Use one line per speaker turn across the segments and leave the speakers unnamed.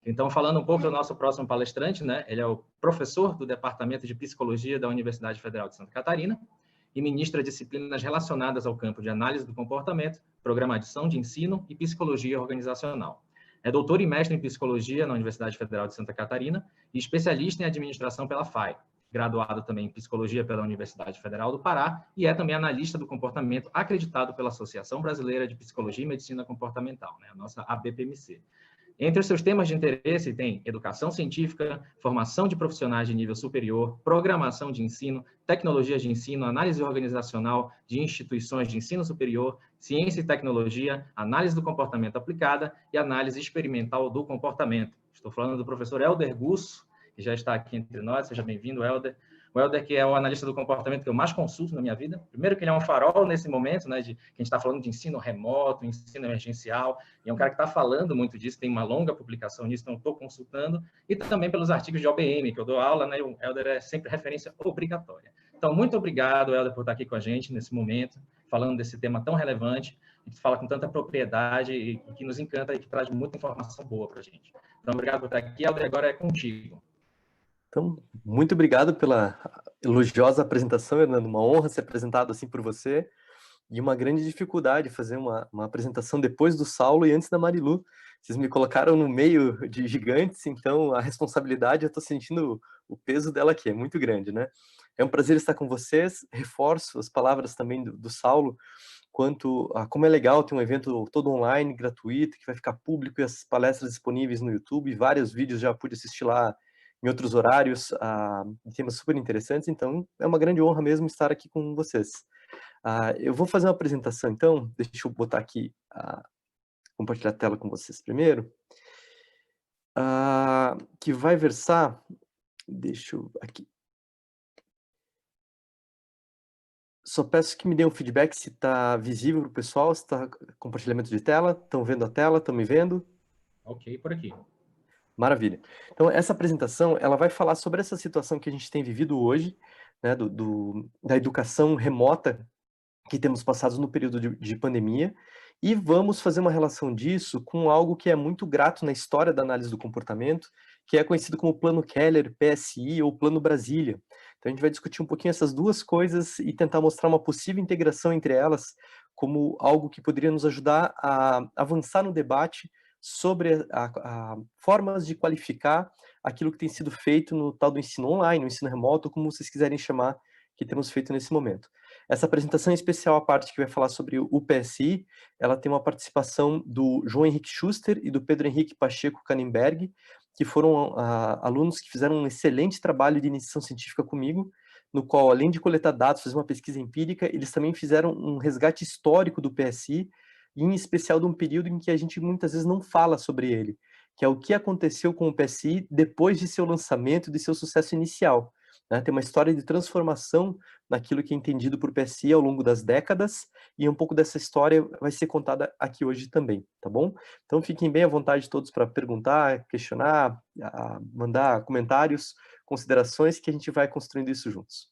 Então, falando um pouco do nosso próximo palestrante, né? Ele é o professor do Departamento de Psicologia da Universidade Federal de Santa Catarina e ministra disciplinas relacionadas ao campo de análise do comportamento, programação de ensino e psicologia organizacional. É doutor e mestre em psicologia na Universidade Federal de Santa Catarina e especialista em administração pela FAI, graduado também em psicologia pela Universidade Federal do Pará e é também analista do comportamento acreditado pela Associação Brasileira de Psicologia e Medicina Comportamental, né? A nossa ABPMC. Entre os seus temas de interesse tem educação científica, formação de profissionais de nível superior, programação de ensino, tecnologias de ensino, análise organizacional de instituições de ensino superior, ciência e tecnologia, análise do comportamento aplicada e análise experimental do comportamento. Estou falando do professor Helder Gusso, que já está aqui entre nós. Seja bem-vindo, Helder. O Helder, que é o analista do comportamento que eu mais consulto na minha vida. Primeiro que ele é um farol nesse momento, né, que a gente está falando de ensino remoto, ensino emergencial, e é um cara que está falando muito disso, tem uma longa publicação nisso, então estou consultando, e também pelos artigos de OBM, que eu dou aula, né, e o Helder é sempre referência obrigatória. Então, muito obrigado, Helder, por estar aqui com a gente nesse momento, falando desse tema tão relevante, que fala com tanta propriedade e que nos encanta e que traz muita informação boa para a gente. Então, obrigado por estar aqui, Helder, agora é contigo.
Então, muito obrigado pela elogiosa apresentação, Hernando. Uma honra ser apresentado assim por você. E uma grande dificuldade fazer uma apresentação depois do Saulo e antes da Marilu. Vocês me colocaram no meio de gigantes, então a responsabilidade, eu estou sentindo o peso dela aqui, é muito grande, né? É um prazer estar com vocês. Reforço as palavras também do Saulo, quanto a como é legal ter um evento todo online, gratuito, que vai ficar público e as palestras disponíveis no YouTube. Vários vídeos já pude assistir lá em outros horários, temas super interessantes, então é uma grande honra mesmo estar aqui com vocês. Eu vou fazer uma apresentação, então, deixa eu botar aqui, compartilhar a tela com vocês primeiro, que vai versar, deixa eu, aqui. Só peço que me dê um feedback se está visível para o pessoal, se está compartilhamento de tela, estão vendo a tela, estão me vendo?
Ok, por aqui.
Maravilha. Então, essa apresentação, ela vai falar sobre essa situação que a gente tem vivido hoje, né, da educação remota que temos passado no período de pandemia, e vamos fazer uma relação disso com algo que é muito grato na história da análise do comportamento, que é conhecido como Plano Keller, PSI ou Plano Brasília. Então a gente vai discutir um pouquinho essas duas coisas e tentar mostrar uma possível integração entre elas como algo que poderia nos ajudar a avançar no debate sobre formas de qualificar aquilo que tem sido feito no tal do ensino online, no ensino remoto, como vocês quiserem chamar, que temos feito nesse momento. Essa apresentação em especial, a parte que vai falar sobre o PSI, ela tem uma participação do João Henrique Schuster e do Pedro Henrique Pacheco Kannenberg, que foram alunos que fizeram um excelente trabalho de iniciação científica comigo, no qual, além de coletar dados, fazer uma pesquisa empírica, eles também fizeram um resgate histórico do PSI, e em especial de um período em que a gente muitas vezes não fala sobre ele, que é o que aconteceu com o PSI depois de seu lançamento, de seu sucesso inicial. Né? Tem uma história de transformação naquilo que é entendido por PSI ao longo das décadas, e um pouco dessa história vai ser contada aqui hoje também, tá bom? Então fiquem bem à vontade todos para perguntar, questionar, mandar comentários, considerações, que a gente vai construindo isso juntos.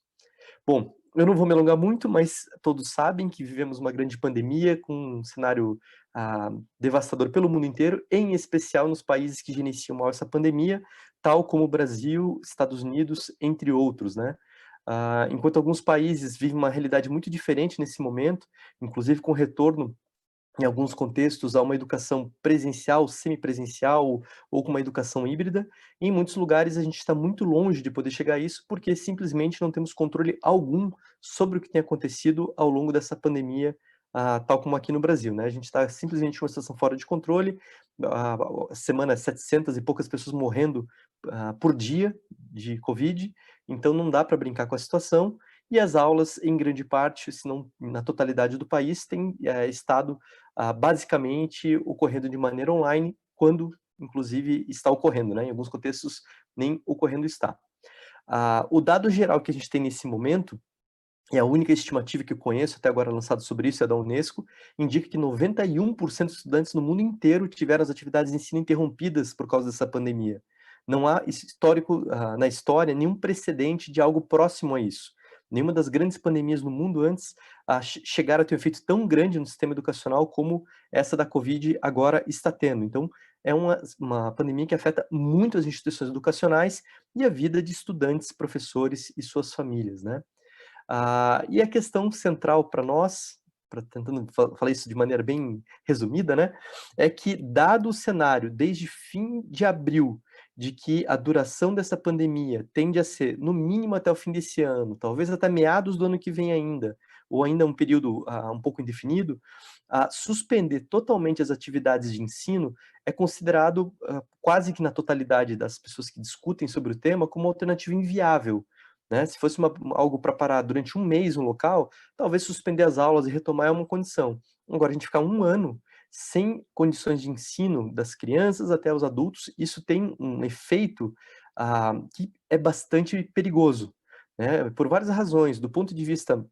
Bom, eu não vou me alongar muito, mas todos sabem que vivemos uma grande pandemia com um cenário devastador pelo mundo inteiro, em especial nos países que gerenciam mal essa pandemia, tal como o Brasil, Estados Unidos, entre outros, né? Enquanto alguns países vivem uma realidade muito diferente nesse momento, inclusive com retorno em alguns contextos, há uma educação presencial, semipresencial ou com uma educação híbrida. E em muitos lugares a gente está muito longe de poder chegar a isso porque simplesmente não temos controle algum sobre o que tem acontecido ao longo dessa pandemia, tal como aqui no Brasil, né? A gente está simplesmente em uma situação fora de controle, semana 700 e poucas pessoas morrendo por dia de Covid, então não dá para brincar com a situação. E as aulas, em grande parte, se não na totalidade do país, têm estado basicamente ocorrendo de maneira online, quando, inclusive, está ocorrendo, né? Em alguns contextos, nem ocorrendo está. O dado geral que a gente tem nesse momento, e a única estimativa que eu conheço até agora lançada sobre isso é da Unesco, indica que 91% dos estudantes no mundo inteiro tiveram as atividades de ensino interrompidas por causa dessa pandemia. Não há histórico na história nenhum precedente de algo próximo a isso. Nenhuma das grandes pandemias no mundo antes chegaram a ter um efeito tão grande no sistema educacional como essa da Covid agora está tendo. Então, é uma pandemia que afeta muito as instituições educacionais e a vida de estudantes, professores e suas famílias, né? E a questão central para nós, tentando falar isso de maneira bem resumida, né, é que, dado o cenário desde fim de abril, de que a duração dessa pandemia tende a ser, no mínimo, até o fim desse ano, talvez até meados do ano que vem ainda, ou ainda um período um pouco indefinido, suspender totalmente as atividades de ensino é considerado, quase que na totalidade das pessoas que discutem sobre o tema, como uma alternativa inviável, né? Se fosse algo para parar durante um mês no local, talvez suspender as aulas e retomar é uma condição. Agora, a gente ficar um ano sem condições de ensino das crianças até os adultos, isso tem um efeito que é bastante perigoso, né? Por várias razões. Do ponto de vista,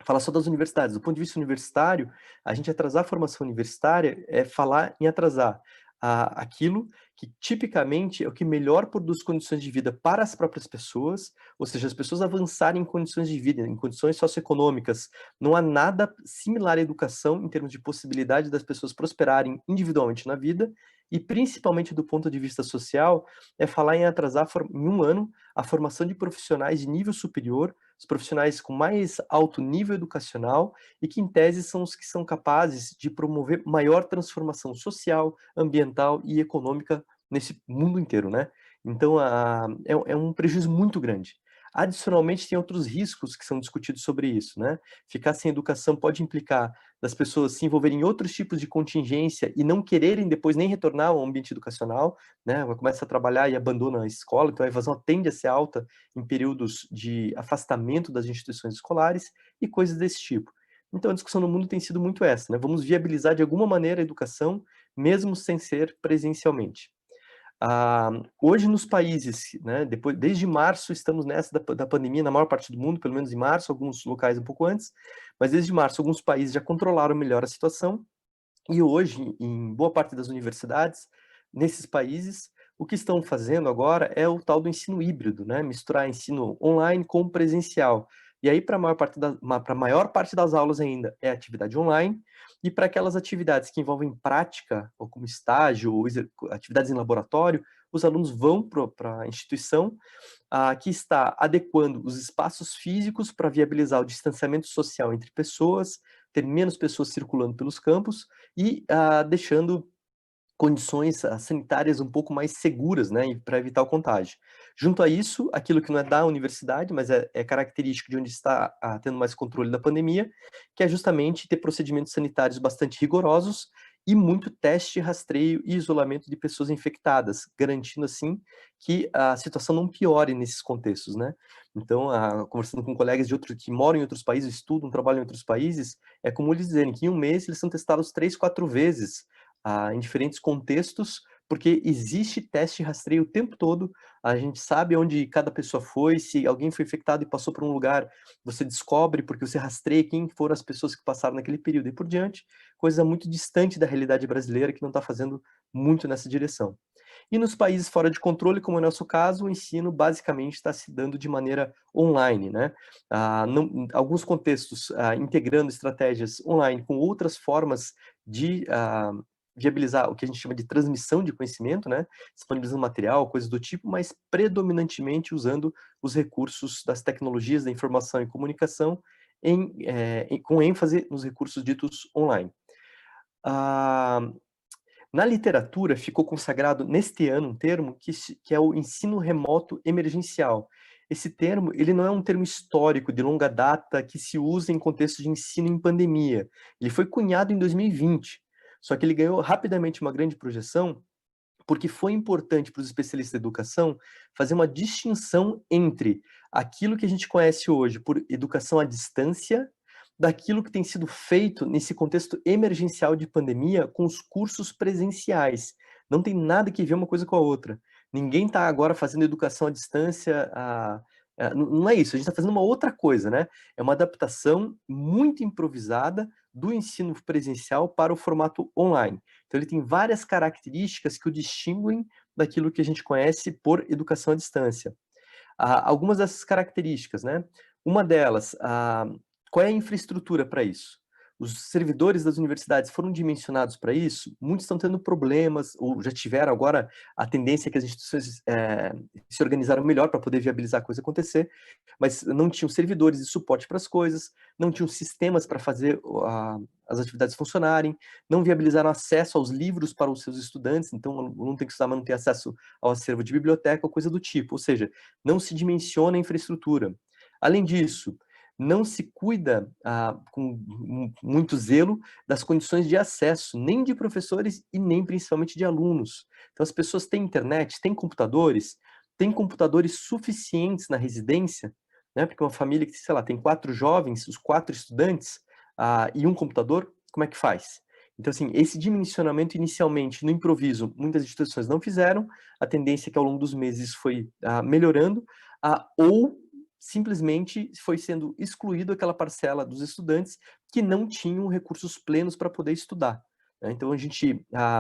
falar só das universidades, do ponto de vista universitário, a gente atrasar a formação universitária é falar em atrasar aquilo que tipicamente é o que melhor produz condições de vida para as próprias pessoas, ou seja, as pessoas avançarem em condições de vida, em condições socioeconômicas. Não há nada similar à educação em termos de possibilidade das pessoas prosperarem individualmente na vida, e principalmente do ponto de vista social, é falar em atrasar em um ano a formação de profissionais de nível superior, os profissionais com mais alto nível educacional e que, em tese, são os que são capazes de promover maior transformação social, ambiental e econômica nesse mundo inteiro, né? Então, é um prejuízo muito grande. Adicionalmente, tem outros riscos que são discutidos sobre isso, né? Ficar sem educação pode implicar das pessoas se envolverem em outros tipos de contingência e não quererem depois nem retornar ao ambiente educacional, né? Começa a trabalhar e abandona a escola, então a evasão tende a ser alta em períodos de afastamento das instituições escolares e coisas desse tipo. Então, a discussão no mundo tem sido muito essa, né? Vamos viabilizar de alguma maneira a educação, mesmo sem ser presencialmente. Hoje, nos países, né, desde março, estamos nessa da pandemia, na maior parte do mundo, pelo menos em março, alguns locais um pouco antes, mas desde março, alguns países já controlaram melhor a situação, e hoje, em boa parte das universidades, nesses países, o que estão fazendo agora é o tal do ensino híbrido, né? Misturar ensino online com presencial. E aí, para a maior parte das aulas ainda, é atividade online, e para aquelas atividades que envolvem prática, ou como estágio, ou atividades em laboratório, os alunos vão para a instituição que está adequando os espaços físicos para viabilizar o distanciamento social entre pessoas, ter menos pessoas circulando pelos campos e deixando condições sanitárias um pouco mais seguras, né, para evitar o contágio. Junto a isso, aquilo que não é da universidade, mas é característico de onde está tendo mais controle da pandemia, que é justamente ter procedimentos sanitários bastante rigorosos e muito teste, rastreio e isolamento de pessoas infectadas, garantindo assim que a situação não piore nesses contextos, né? Então, conversando com colegas que moram em outros países, estudam, trabalham em outros países, é comum eles dizerem que em um mês eles são testados 3, 4 vezes em diferentes contextos, porque existe teste e rastreio o tempo todo, a gente sabe onde cada pessoa foi, se alguém foi infectado e passou por um lugar, você descobre, porque você rastreia quem foram as pessoas que passaram naquele período e por diante, coisa muito distante da realidade brasileira, que não está fazendo muito nessa direção. E nos países fora de controle, como é o nosso caso, o ensino basicamente está se dando de maneira online, né? Alguns contextos integrando estratégias online com outras formas de viabilizar o que a gente chama de transmissão de conhecimento, né? Disponibilizando material, coisas do tipo, mas predominantemente usando os recursos das tecnologias da informação e comunicação com ênfase nos recursos ditos online. Na literatura, ficou consagrado neste ano um termo que é o ensino remoto emergencial. Esse termo, ele não é um termo histórico de longa data que se usa em contexto de ensino em pandemia. Ele foi cunhado em 2020, só que ele ganhou rapidamente uma grande projeção porque foi importante para os especialistas da educação fazer uma distinção entre aquilo que a gente conhece hoje por educação à distância, daquilo que tem sido feito nesse contexto emergencial de pandemia com os cursos presenciais. Não tem nada que ver uma coisa com a outra. Ninguém está agora fazendo educação à distância. Não é isso, a gente está fazendo uma outra coisa, né? É uma adaptação muito improvisada do ensino presencial para o formato online. Então, ele tem várias características que o distinguem daquilo que a gente conhece por educação à distância. Algumas dessas características, né? Uma delas, qual é a infraestrutura para isso? Os servidores das universidades foram dimensionados para isso? Muitos estão tendo problemas, ou já tiveram. Agora a tendência é que as instituições se organizaram melhor para poder viabilizar a coisa acontecer, mas não tinham servidores de suporte para as coisas, não tinham sistemas para fazer as atividades funcionarem, não viabilizaram acesso aos livros para os seus estudantes, então o aluno tem que estudar, mas não tem acesso ao acervo de biblioteca ou coisa do tipo, ou seja, não se dimensiona a infraestrutura. Além disso, não se cuida com muito zelo das condições de acesso, nem de professores e nem principalmente de alunos. Então as pessoas têm internet, têm computadores suficientes na residência, né? Porque uma família que, sei lá, tem 4 jovens, os 4 estudantes, e um computador, como é que faz? Então, assim, esse dimensionamento inicialmente, no improviso, muitas instituições não fizeram, a tendência é que ao longo dos meses foi melhorando, ou simplesmente foi sendo excluído aquela parcela dos estudantes que não tinham recursos plenos para poder estudar, né? Então,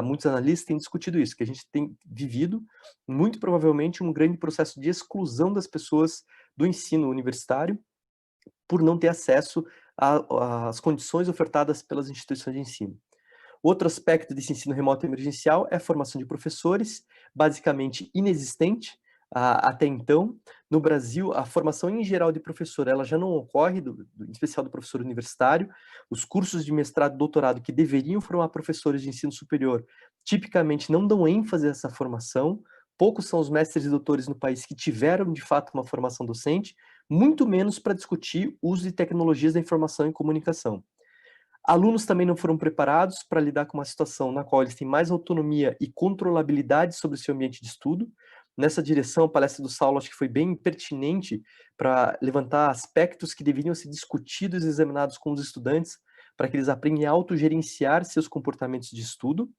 muitos analistas têm discutido isso, que a gente tem vivido, muito provavelmente, um grande processo de exclusão das pessoas do ensino universitário por não ter acesso às condições ofertadas pelas instituições de ensino. Outro aspecto desse ensino remoto emergencial é a formação de professores, basicamente inexistente até então. No Brasil, a formação em geral de professor ela já não ocorre, em especial do professor universitário. Os cursos de mestrado e doutorado que deveriam formar professores de ensino superior, tipicamente não dão ênfase a essa formação. Poucos são os mestres e doutores no país que tiveram, de fato, uma formação docente, muito menos para discutir o uso de tecnologias da informação e comunicação. Alunos também não foram preparados para lidar com uma situação na qual eles têm mais autonomia e controlabilidade sobre o seu ambiente de estudo. Nessa direção, a palestra do Saulo acho que foi bem pertinente para levantar aspectos que deveriam ser discutidos e examinados com os estudantes para que eles aprendam a autogerenciar seus comportamentos de estudo.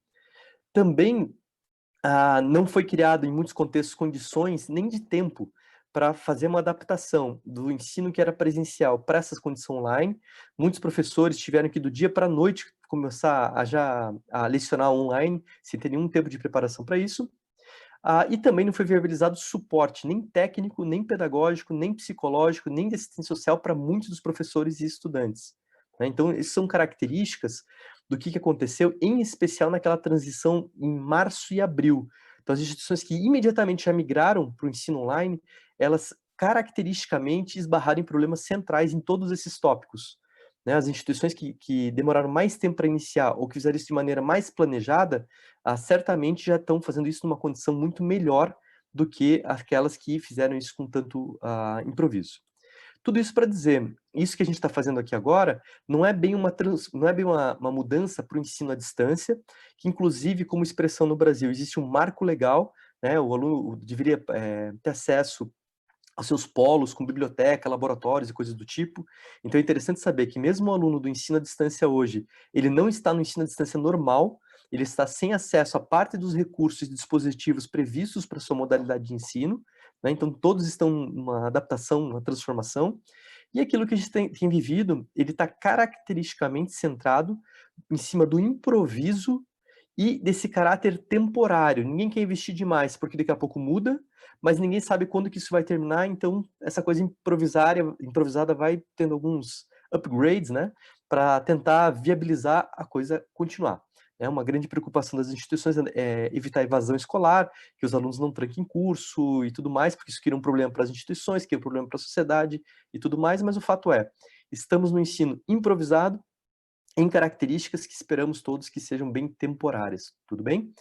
Também não foi criado, em muitos contextos, condições nem de tempo para fazer uma adaptação do ensino que era presencial para essas condições online. Muitos professores tiveram que, do dia para a noite, começar a lecionar online, sem ter nenhum tempo de preparação para isso. E também não foi viabilizado suporte, nem técnico, nem pedagógico, nem psicológico, nem de assistência social para muitos dos professores e estudantes, né? Então, essas são características do que aconteceu, em especial naquela transição em março e abril. Então, as instituições que imediatamente já migraram para o ensino online, elas caracteristicamente esbarraram em problemas centrais em todos esses tópicos, né? As instituições que demoraram mais tempo para iniciar ou que fizeram isso de maneira mais planejada, certamente já estão fazendo isso numa condição muito melhor do que aquelas que fizeram isso com tanto improviso. Tudo isso para dizer, isso que a gente está fazendo aqui agora não é bem uma mudança para o ensino à distância, que inclusive, como expressão no Brasil, existe um marco legal, né? O aluno deveria ter acesso aos seus polos com biblioteca, laboratórios e coisas do tipo. Então é interessante saber que mesmo o aluno do ensino à distância hoje, ele não está no ensino à distância normal, ele está sem acesso a parte dos recursos e dispositivos previstos para sua modalidade de ensino, né? Então todos estão numa adaptação, uma transformação, e aquilo que a gente tem vivido, ele está caracteristicamente centrado em cima do improviso e desse caráter temporário. Ninguém quer investir demais, porque daqui a pouco muda, mas ninguém sabe quando que isso vai terminar, então essa coisa improvisada vai tendo alguns upgrades, né, para tentar viabilizar a coisa continuar. É uma grande preocupação das instituições evitar a evasão escolar, que os alunos não tranquem curso e tudo mais, porque isso cria um problema para as instituições, cria um problema para a sociedade e tudo mais, mas o fato é, estamos no ensino improvisado, em características que esperamos todos que sejam bem temporárias, tudo bem?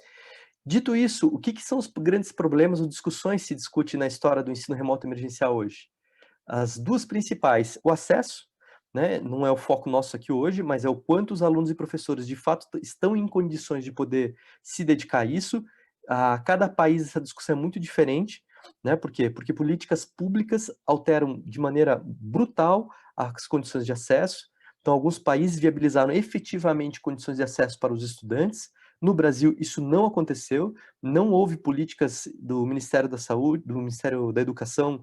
Dito isso, o que são os grandes problemas ou discussões que se discute na história do ensino remoto emergencial hoje? As duas principais, o acesso, né, não é o foco nosso aqui hoje, mas é o quanto os alunos e professores de fato estão em condições de poder se dedicar a isso. A cada país essa discussão é muito diferente, né? Por quê? Porque políticas públicas alteram de maneira brutal as condições de acesso. Então, alguns países viabilizaram efetivamente condições de acesso para os estudantes. No Brasil, isso não aconteceu, não houve políticas do Ministério da Saúde, do Ministério da Educação,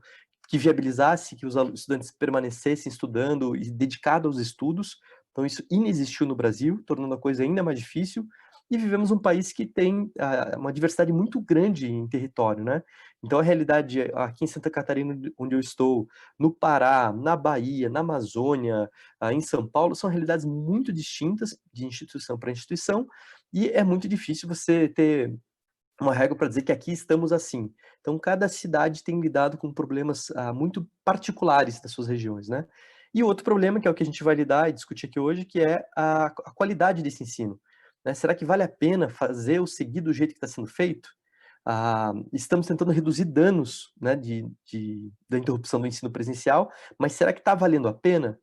que viabilizasse que os estudantes permanecessem estudando e dedicados aos estudos. Então, isso inexistiu no Brasil, tornando a coisa ainda mais difícil. e vivemos um país que tem uma diversidade muito grande em território, né? Então, a realidade aqui em Santa Catarina, onde eu estou, no Pará, na Bahia, na Amazônia, em São Paulo, são realidades muito distintas de instituição para instituição, e é muito difícil você ter uma regra para dizer que aqui estamos assim. Então, cada cidade tem lidado com problemas muito particulares das suas regiões, né? E o outro problema, que é o que a gente vai lidar e discutir aqui hoje, que é a qualidade desse ensino, né? Será que vale a pena fazer ou seguir do jeito que está sendo feito? Estamos tentando reduzir danos, né, da interrupção do ensino presencial, mas será que está valendo a pena?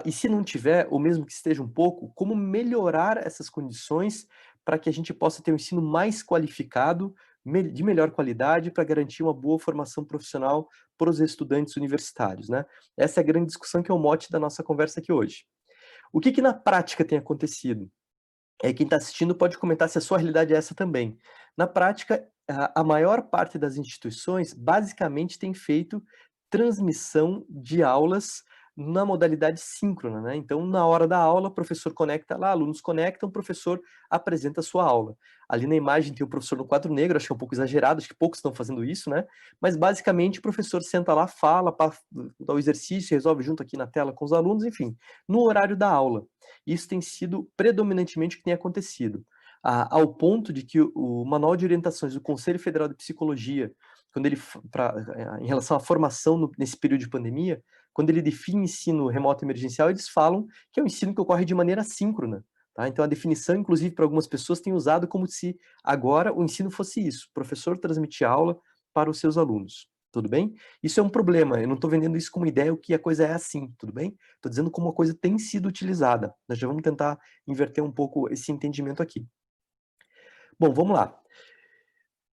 E se não tiver, ou mesmo que esteja um pouco, como melhorar essas condições para que a gente possa ter um ensino mais qualificado, de melhor qualidade, para garantir uma boa formação profissional para os estudantes universitários, né? Essa é a grande discussão que é o mote da nossa conversa aqui hoje. O que na prática tem acontecido? Quem está assistindo pode comentar se a sua realidade é essa também. Na prática, a maior parte das instituições basicamente tem feito transmissão de aulas na modalidade síncrona, né? Então, na hora da aula, o professor conecta lá, alunos conectam, o professor apresenta a sua aula. Ali na imagem tem o professor no quadro negro, acho que é um pouco exagerado, acho que poucos estão fazendo isso, né? Mas basicamente o professor senta lá, fala, dá o exercício, resolve junto aqui na tela com os alunos, enfim, no horário da aula. Isso tem sido predominantemente o que tem acontecido, ao ponto de que o Manual de Orientações do Conselho Federal de Psicologia, quando ele, em relação à formação nesse período de pandemia, quando ele define ensino remoto emergencial, eles falam que é um ensino que ocorre de maneira síncrona. Tá? Então, a definição, inclusive, para algumas pessoas, tem usado como se agora o ensino fosse isso, o professor transmitir aula para os seus alunos. Tudo bem? Isso é um problema, eu não estou vendendo isso como ideia, o que a coisa é assim, tudo bem? Estou dizendo como a coisa tem sido utilizada. Nós já vamos tentar inverter um pouco esse entendimento aqui. Bom, vamos lá.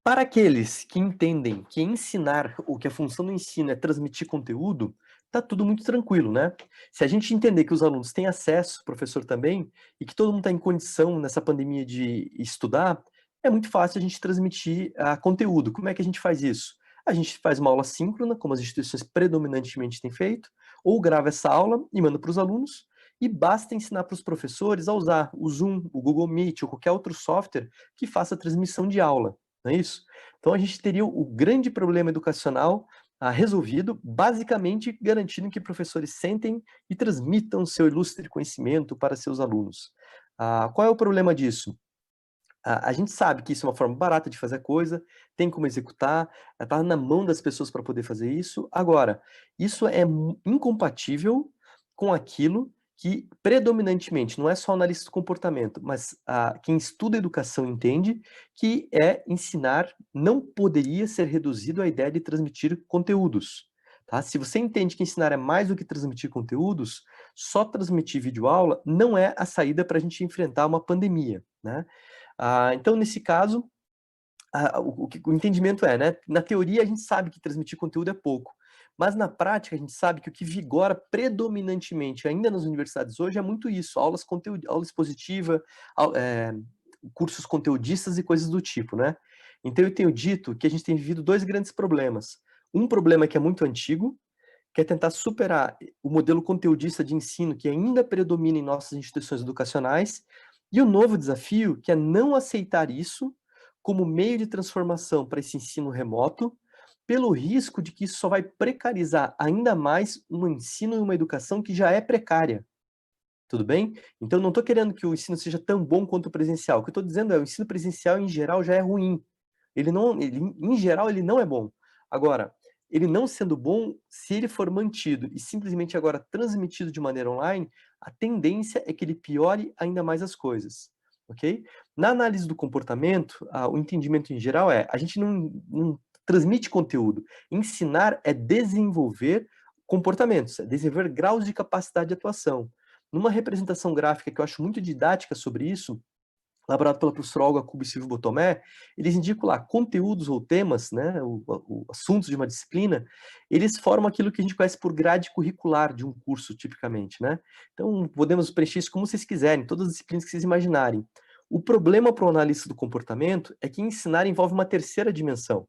Para aqueles que entendem que ensinar, ou que a função do ensino é transmitir conteúdo, tá tudo muito tranquilo, né? Se a gente entender que os alunos têm acesso, o professor também, e que todo mundo está em condição nessa pandemia de estudar, é muito fácil a gente transmitir conteúdo. Como é que a gente faz isso? A gente faz uma aula síncrona, como as instituições predominantemente têm feito, ou grava essa aula e manda para os alunos, e basta ensinar para os professores a usar o Zoom, o Google Meet ou qualquer outro software que faça a transmissão de aula. Não é isso? Então a gente teria o grande problema educacional resolvido, basicamente garantindo que professores sentem e transmitam seu ilustre conhecimento para seus alunos. Qual é o problema disso? A gente sabe que isso é uma forma barata de fazer a coisa, tem como executar, está na mão das pessoas para poder fazer isso. Agora, isso é incompatível com aquilo que predominantemente, não é só analista do comportamento, mas quem estuda educação entende que ensinar não poderia ser reduzido à ideia de transmitir conteúdos. Tá? Se você entende que ensinar é mais do que transmitir conteúdos, só transmitir videoaula não é a saída para a gente enfrentar uma pandemia, né? Então, nesse caso, o entendimento né? Na teoria, a gente sabe que transmitir conteúdo é pouco, mas na prática, a gente sabe que o que vigora predominantemente ainda nas universidades hoje é muito isso, aula expositiva, cursos conteudistas e coisas do tipo, né? Então, eu tenho dito que a gente tem vivido dois grandes problemas. Um problema que é muito antigo, que é tentar superar o modelo conteudista de ensino que ainda predomina em nossas instituições educacionais, e o novo desafio, que é não aceitar isso como meio de transformação para esse ensino remoto, pelo risco de que isso só vai precarizar ainda mais um ensino e uma educação que já é precária. Tudo bem? Então, não estou querendo que o ensino seja tão bom quanto o presencial. O que eu estou dizendo é que o ensino presencial, em geral, já é ruim. Em geral, ele não é bom. Agora, ele não sendo bom, se ele for mantido e simplesmente agora transmitido de maneira online, a tendência é que ele piore ainda mais as coisas, ok? Na análise do comportamento, o entendimento em geral a gente não transmite conteúdo. Ensinar é desenvolver comportamentos, é desenvolver graus de capacidade de atuação. Numa representação gráfica que eu acho muito didática sobre isso, elaborado pela professora Olga Cubo e Silvio Botomé, eles indicam lá conteúdos ou temas, né, o assuntos de uma disciplina, eles formam aquilo que a gente conhece por grade curricular de um curso, tipicamente, né? Então, podemos preencher isso como vocês quiserem, todas as disciplinas que vocês imaginarem. O problema para o analista do comportamento é que ensinar envolve uma terceira dimensão,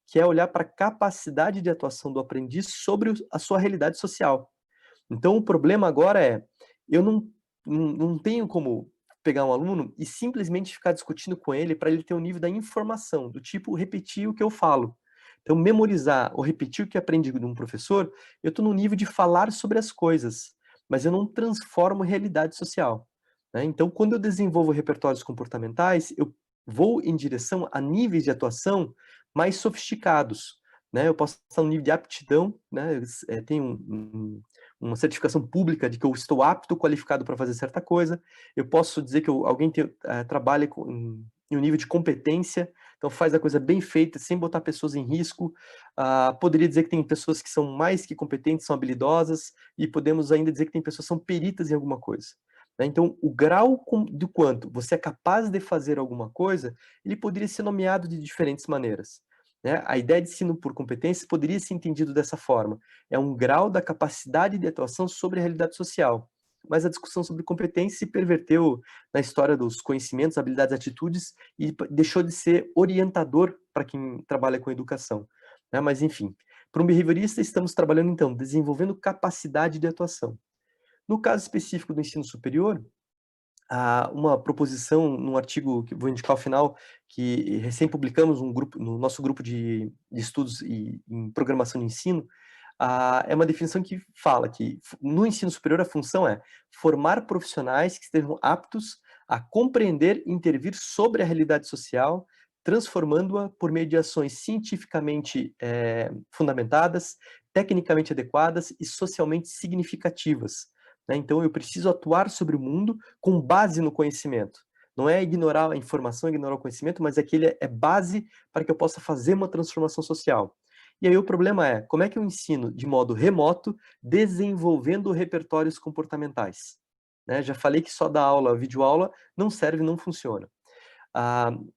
que é olhar para a capacidade de atuação do aprendiz sobre a sua realidade social. Então, o problema agora eu não tenho como pegar um aluno e simplesmente ficar discutindo com ele para ele ter o nível da informação, do tipo repetir o que eu falo. Então, memorizar ou repetir o que aprendi de um professor, eu estou no nível de falar sobre as coisas, mas eu não transformo realidade social, né? Então, quando eu desenvolvo repertórios comportamentais, eu vou em direção a níveis de atuação mais sofisticados, né? Eu posso estar no nível de aptidão, né? Tem uma certificação pública de que eu estou apto, qualificado para fazer certa coisa. Eu posso dizer que alguém trabalha em um nível de competência, então faz a coisa bem feita, sem botar pessoas em risco. Poderia dizer que tem pessoas que são mais que competentes, são habilidosas, e podemos ainda dizer que tem pessoas que são peritas em alguma coisa, né? Então, o grau do quanto você é capaz de fazer alguma coisa, ele poderia ser nomeado de diferentes maneiras, né? A ideia de ensino por competência poderia ser entendido dessa forma. É um grau da capacidade de atuação sobre a realidade social. Mas a discussão sobre competência se perverteu na história dos conhecimentos, habilidades, atitudes e deixou de ser orientador para quem trabalha com educação, né? Mas, enfim, para um behaviorista, estamos trabalhando, então, desenvolvendo capacidade de atuação. No caso específico do ensino superior, uma proposição num artigo que vou indicar ao final, que recém publicamos no nosso grupo de estudos em programação de ensino, é uma definição que fala que no ensino superior a função é formar profissionais que estejam aptos a compreender e intervir sobre a realidade social, transformando-a por meio de ações cientificamente fundamentadas, tecnicamente adequadas e socialmente significativas, né? Então, eu preciso atuar sobre o mundo com base no conhecimento. Não é ignorar a informação, ignorar o conhecimento, mas é que ele é base para que eu possa fazer uma transformação social. E aí o problema é, como é que eu ensino de modo remoto, desenvolvendo repertórios comportamentais? Né? Já falei que só dar aula, videoaula, não serve, não funciona.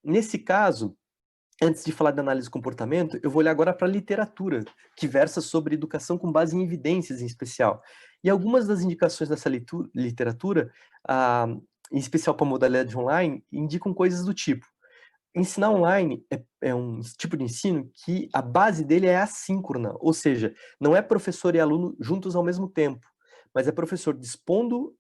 Nesse caso, antes de falar de análise de comportamento, eu vou olhar agora para a literatura, que versa sobre educação com base em evidências, em especial. E algumas das indicações dessa literatura, em especial para a modalidade online, indicam coisas do tipo: ensinar online é um tipo de ensino que a base dele é assíncrona, ou seja, não é professor e aluno juntos ao mesmo tempo, mas é professor dispondo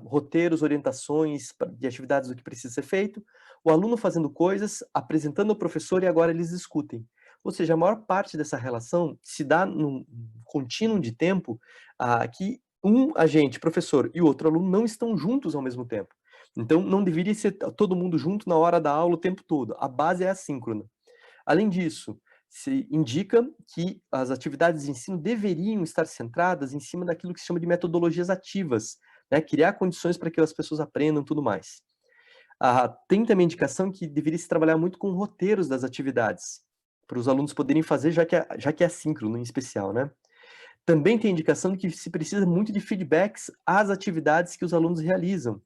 roteiros, orientações de atividades do que precisa ser feito, o aluno fazendo coisas, apresentando ao professor e agora eles discutem. Ou seja, a maior parte dessa relação se dá num contínuo de tempo que um agente, professor, e o outro aluno não estão juntos ao mesmo tempo. Então, não deveria ser todo mundo junto na hora da aula o tempo todo. A base é assíncrona. Além disso, se indica que as atividades de ensino deveriam estar centradas em cima daquilo que se chama de metodologias ativas, né? Criar condições para que as pessoas aprendam tudo mais. Tem também indicação que deveria se trabalhar muito com roteiros das atividades, para os alunos poderem fazer, já que é assíncrono em especial, né? Também tem indicação de que se precisa muito de feedbacks às atividades que os alunos realizam.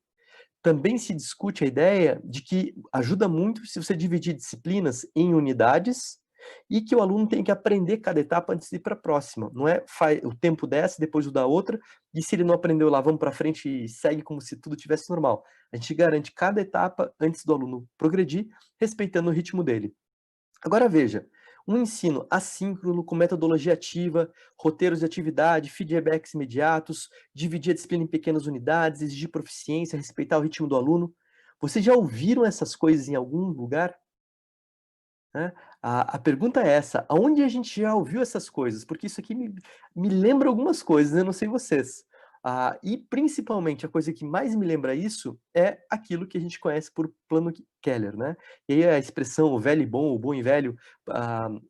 Também se discute a ideia de que ajuda muito se você dividir disciplinas em unidades e que o aluno tem que aprender cada etapa antes de ir para a próxima. Não é o tempo dessa, depois o da outra, e se ele não aprendeu lá, vamos para frente e segue como se tudo tivesse normal. A gente garante cada etapa antes do aluno progredir, respeitando o ritmo dele. Agora veja, um ensino assíncrono com metodologia ativa, roteiros de atividade, feedbacks imediatos, dividir a disciplina em pequenas unidades, exigir proficiência, respeitar o ritmo do aluno. Vocês já ouviram essas coisas em algum lugar? Né? A pergunta é essa: aonde a gente já ouviu essas coisas? Porque isso aqui me lembra algumas coisas, eu não sei vocês. E principalmente a coisa que mais me lembra isso é aquilo que a gente conhece por plano Keller, né? E aí a expressão o velho e bom, o bom e velho,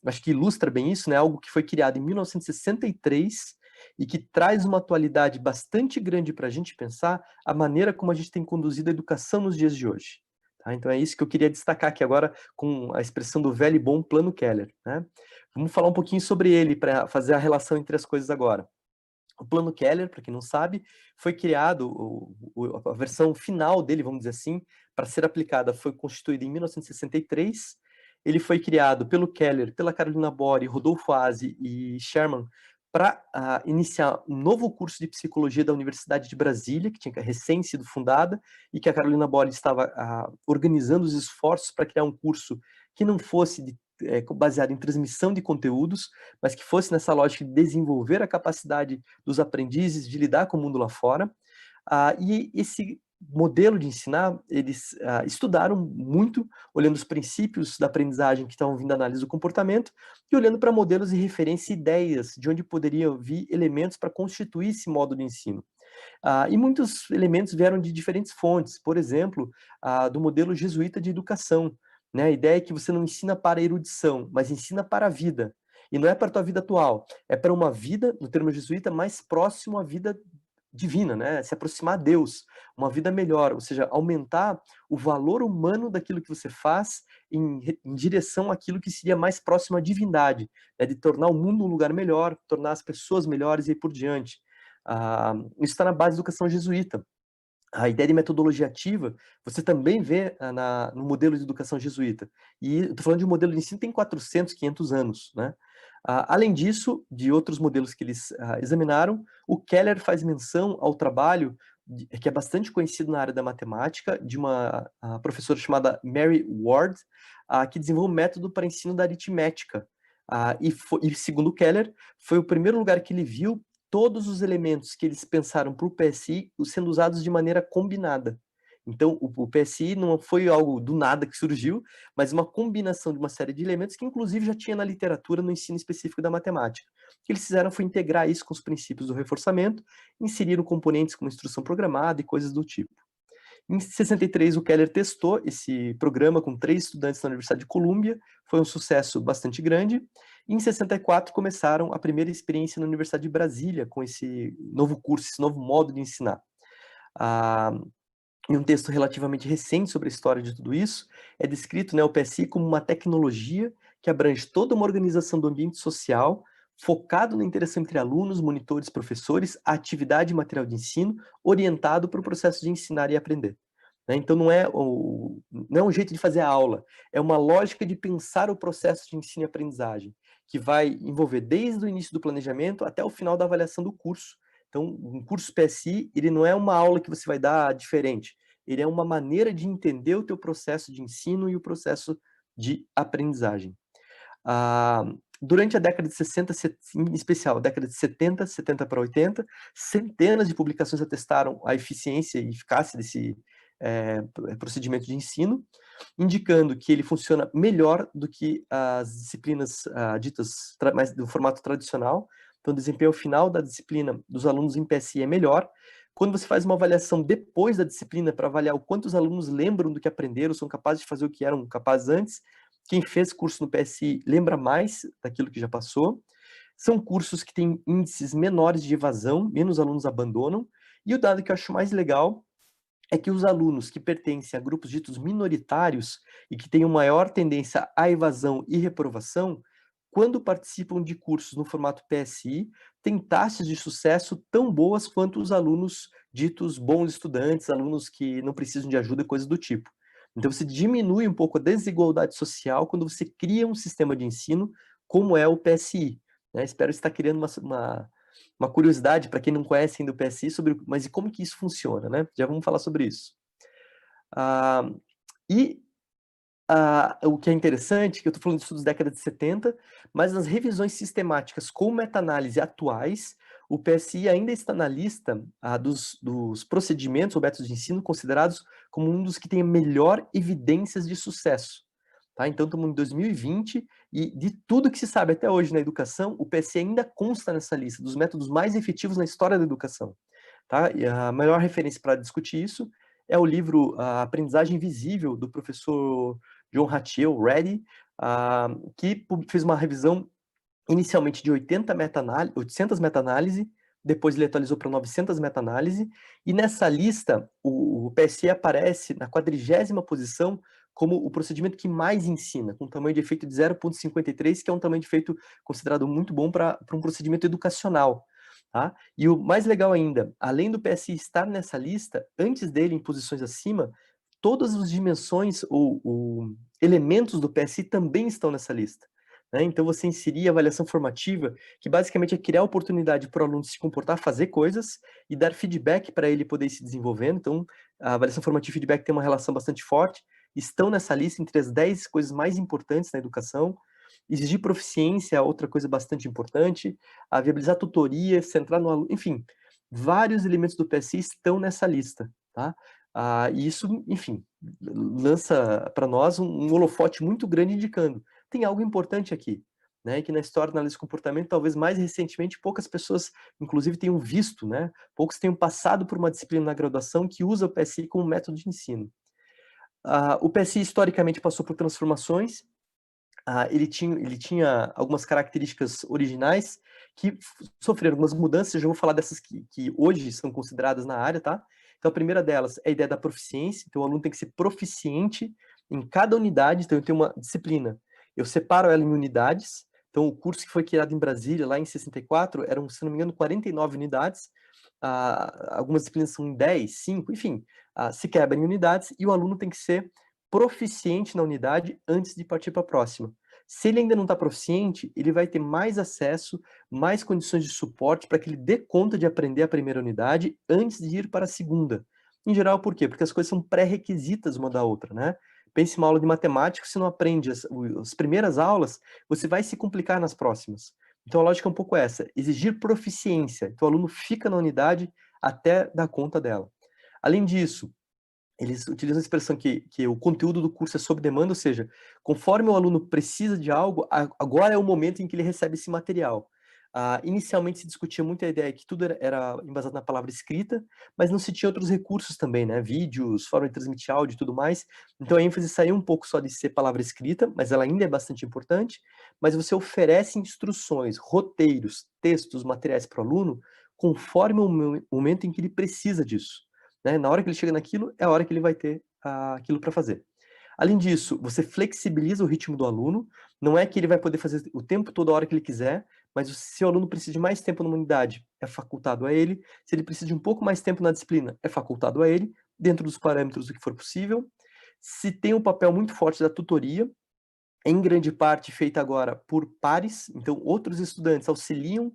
acho que ilustra bem isso, né? Algo que foi criado em 1963 e que traz uma atualidade bastante grande para a gente pensar a maneira como a gente tem conduzido a educação nos dias de hoje. Tá? Então é isso que eu queria destacar aqui agora com a expressão do velho e bom plano Keller, né? Vamos falar um pouquinho sobre ele para fazer a relação entre as coisas agora. O plano Keller, para quem não sabe, foi criado, a versão final dele, vamos dizer assim, para ser aplicada, foi constituída em 1963. Ele foi criado pelo Keller, pela Carolina Bori, Rodolfo Aze e Sherman para iniciar um novo curso de psicologia da Universidade de Brasília, que tinha recém sido fundada, e que a Carolina Bori estava organizando os esforços para criar um curso que não fosse baseado em transmissão de conteúdos, mas que fosse nessa lógica de desenvolver a capacidade dos aprendizes de lidar com o mundo lá fora. E esse modelo de ensinar, eles estudaram muito, olhando os princípios da aprendizagem que estavam vindo da análise do comportamento e olhando para modelos de referência e ideias de onde poderiam vir elementos para constituir esse modo de ensino. E muitos elementos vieram de diferentes fontes, por exemplo, do modelo jesuíta de educação, né? A ideia é que você não ensina para a erudição, mas ensina para a vida. E não é para a tua vida atual, é para uma vida, no termo jesuíta, mais próximo à vida divina, né? Se aproximar a Deus, uma vida melhor, ou seja, aumentar o valor humano daquilo que você faz em direção àquilo que seria mais próximo à divindade, né? De tornar o mundo um lugar melhor, tornar as pessoas melhores e aí por diante. Isso está na base da educação jesuíta. A ideia de metodologia ativa, você também vê no modelo de educação jesuíta. E estou falando de um modelo de ensino que tem 400, 500 anos, né? Além disso, de outros modelos que eles examinaram, o Keller faz menção ao trabalho que é bastante conhecido na área da matemática, de uma professora chamada Mary Ward, que desenvolveu um método para ensino da aritmética. E segundo Keller, foi o primeiro lugar que ele viu todos os elementos que eles pensaram para o PSI sendo usados de maneira combinada. Então, o PSI não foi algo do nada que surgiu, mas uma combinação de uma série de elementos que, inclusive, já tinha na literatura, no ensino específico da matemática. O que eles fizeram foi integrar isso com os princípios do reforçamento, inseriram componentes como instrução programada e coisas do tipo. Em 63, o Keller testou esse programa com 3 estudantes da Universidade de Colômbia, foi um sucesso bastante grande. E em 64, começaram a primeira experiência na Universidade de Brasília, com esse novo curso, esse novo modo de ensinar. Em um texto relativamente recente sobre a história de tudo isso, é descrito, né, o PSI como uma tecnologia que abrange toda uma organização do ambiente social, focado na interação entre alunos, monitores, professores, a atividade e material de ensino, orientado para o processo de ensinar e aprender. Né? Então não é um jeito de fazer a aula, é uma lógica de pensar o processo de ensino e aprendizagem, que vai envolver desde o início do planejamento até o final da avaliação do curso. Então, um curso PSI, ele não é uma aula que você vai dar diferente, ele é uma maneira de entender o teu processo de ensino e o processo de aprendizagem. Durante a década de 60, em especial a década de 70, 70 para 80, centenas de publicações atestaram a eficiência e eficácia desse procedimento de ensino, indicando que ele funciona melhor do que as disciplinas ditas mais do formato tradicional. Então, o desempenho final da disciplina dos alunos em PSI é melhor. Quando você faz uma avaliação depois da disciplina para avaliar o quanto os alunos lembram do que aprenderam, são capazes de fazer o que eram capazes antes, quem fez curso no PSI lembra mais daquilo que já passou. São cursos que têm índices menores de evasão, menos alunos abandonam. E o dado que eu acho mais legal é que os alunos que pertencem a grupos ditos minoritários e que têm uma maior tendência à evasão e reprovação, quando participam de cursos no formato PSI, têm taxas de sucesso tão boas quanto os alunos ditos bons estudantes, alunos que não precisam de ajuda e coisas do tipo. Então, você diminui um pouco a desigualdade social quando você cria um sistema de ensino como é o PSI. Né? Espero estar criando uma curiosidade para quem não conhece ainda o PSI sobre, mas e como que isso funciona, né? Já vamos falar sobre isso. O que é interessante, que eu estou falando de estudos da década de 70, mas nas revisões sistemáticas com meta-análise atuais, o PSI ainda está na lista dos procedimentos ou métodos de ensino considerados como um dos que tem melhor evidências de sucesso. Tá? Então, estamos em 2020 e de tudo que se sabe até hoje na educação, o PSI ainda consta nessa lista dos métodos mais efetivos na história da educação. Tá? E a melhor referência para discutir isso é o livro A Aprendizagem Invisível, do professor John Hatfield Reddy, que fez uma revisão inicialmente de 800 meta-análise, depois ele atualizou para 900 meta-análise, e nessa lista o PSI aparece na 40ª posição como o procedimento que mais ensina, com um tamanho de efeito de 0,53, que é um tamanho de efeito considerado muito bom para um procedimento educacional. Tá? E o mais legal ainda, além do PSI estar nessa lista, antes dele, em posições acima, todas as dimensões ou elementos do PSI também estão nessa lista. Né? Então, você inserir a avaliação formativa, que basicamente é criar oportunidade para o aluno se comportar, fazer coisas e dar feedback para ele poder ir se desenvolvendo. Então, a avaliação formativa e feedback tem uma relação bastante forte, estão nessa lista entre as 10 coisas mais importantes na educação. Exigir proficiência é outra coisa bastante importante, a viabilizar tutoria, centrar no aluno, enfim, vários elementos do PSI estão nessa lista, tá? E isso, enfim, lança para nós um holofote muito grande indicando, tem algo importante aqui, né? Que na história da análise de comportamento, talvez mais recentemente, poucas pessoas, inclusive, tenham visto, né? Poucos tenham passado por uma disciplina na graduação que usa o PSI como método de ensino. O PSI, historicamente, passou por transformações. Ele tinha algumas características originais que sofreram algumas mudanças. Eu já vou falar dessas que hoje são consideradas na área, tá? Então, a primeira delas é a ideia da proficiência. Então, o aluno tem que ser proficiente em cada unidade. Então, eu tenho uma disciplina, eu separo ela em unidades. Então, o curso que foi criado em Brasília, lá em 64, eram, se não me engano, 49 unidades. Algumas disciplinas são em 10, 5, enfim, se quebra em unidades e o aluno tem que ser proficiente na unidade antes de partir para a próxima. Se ele ainda não está proficiente, ele vai ter mais acesso, mais condições de suporte para que ele dê conta de aprender a primeira unidade antes de ir para a segunda. Em geral, por quê? Porque as coisas são pré-requisitas uma da outra, né? Pense em uma aula de matemática, se não aprende as primeiras aulas, você vai se complicar nas próximas. Então a lógica é um pouco essa, exigir proficiência. Então o aluno fica na unidade até dar conta dela. Além disso, eles utilizam a expressão que o conteúdo do curso é sob demanda, ou seja, conforme o aluno precisa de algo, agora é o momento em que ele recebe esse material. Inicialmente se discutia muito a ideia que tudo era embasado na palavra escrita, mas não se tinha outros recursos também, né? Vídeos, forma de transmitir áudio e tudo mais. Então a ênfase saiu um pouco só de ser palavra escrita, mas ela ainda é bastante importante. Mas você oferece instruções, roteiros, textos, materiais para o aluno, conforme o momento em que ele precisa disso. Né? Na hora que ele chega naquilo, é a hora que ele vai ter aquilo para fazer. Além disso, você flexibiliza o ritmo do aluno, não é que ele vai poder fazer o tempo todo a hora que ele quiser, mas se o aluno precisa de mais tempo numa unidade, é facultado a ele. Se ele precisa de um pouco mais tempo na disciplina, é facultado a ele, dentro dos parâmetros do que for possível. Se tem um papel muito forte da tutoria, em grande parte feita agora por pares, então outros estudantes auxiliam,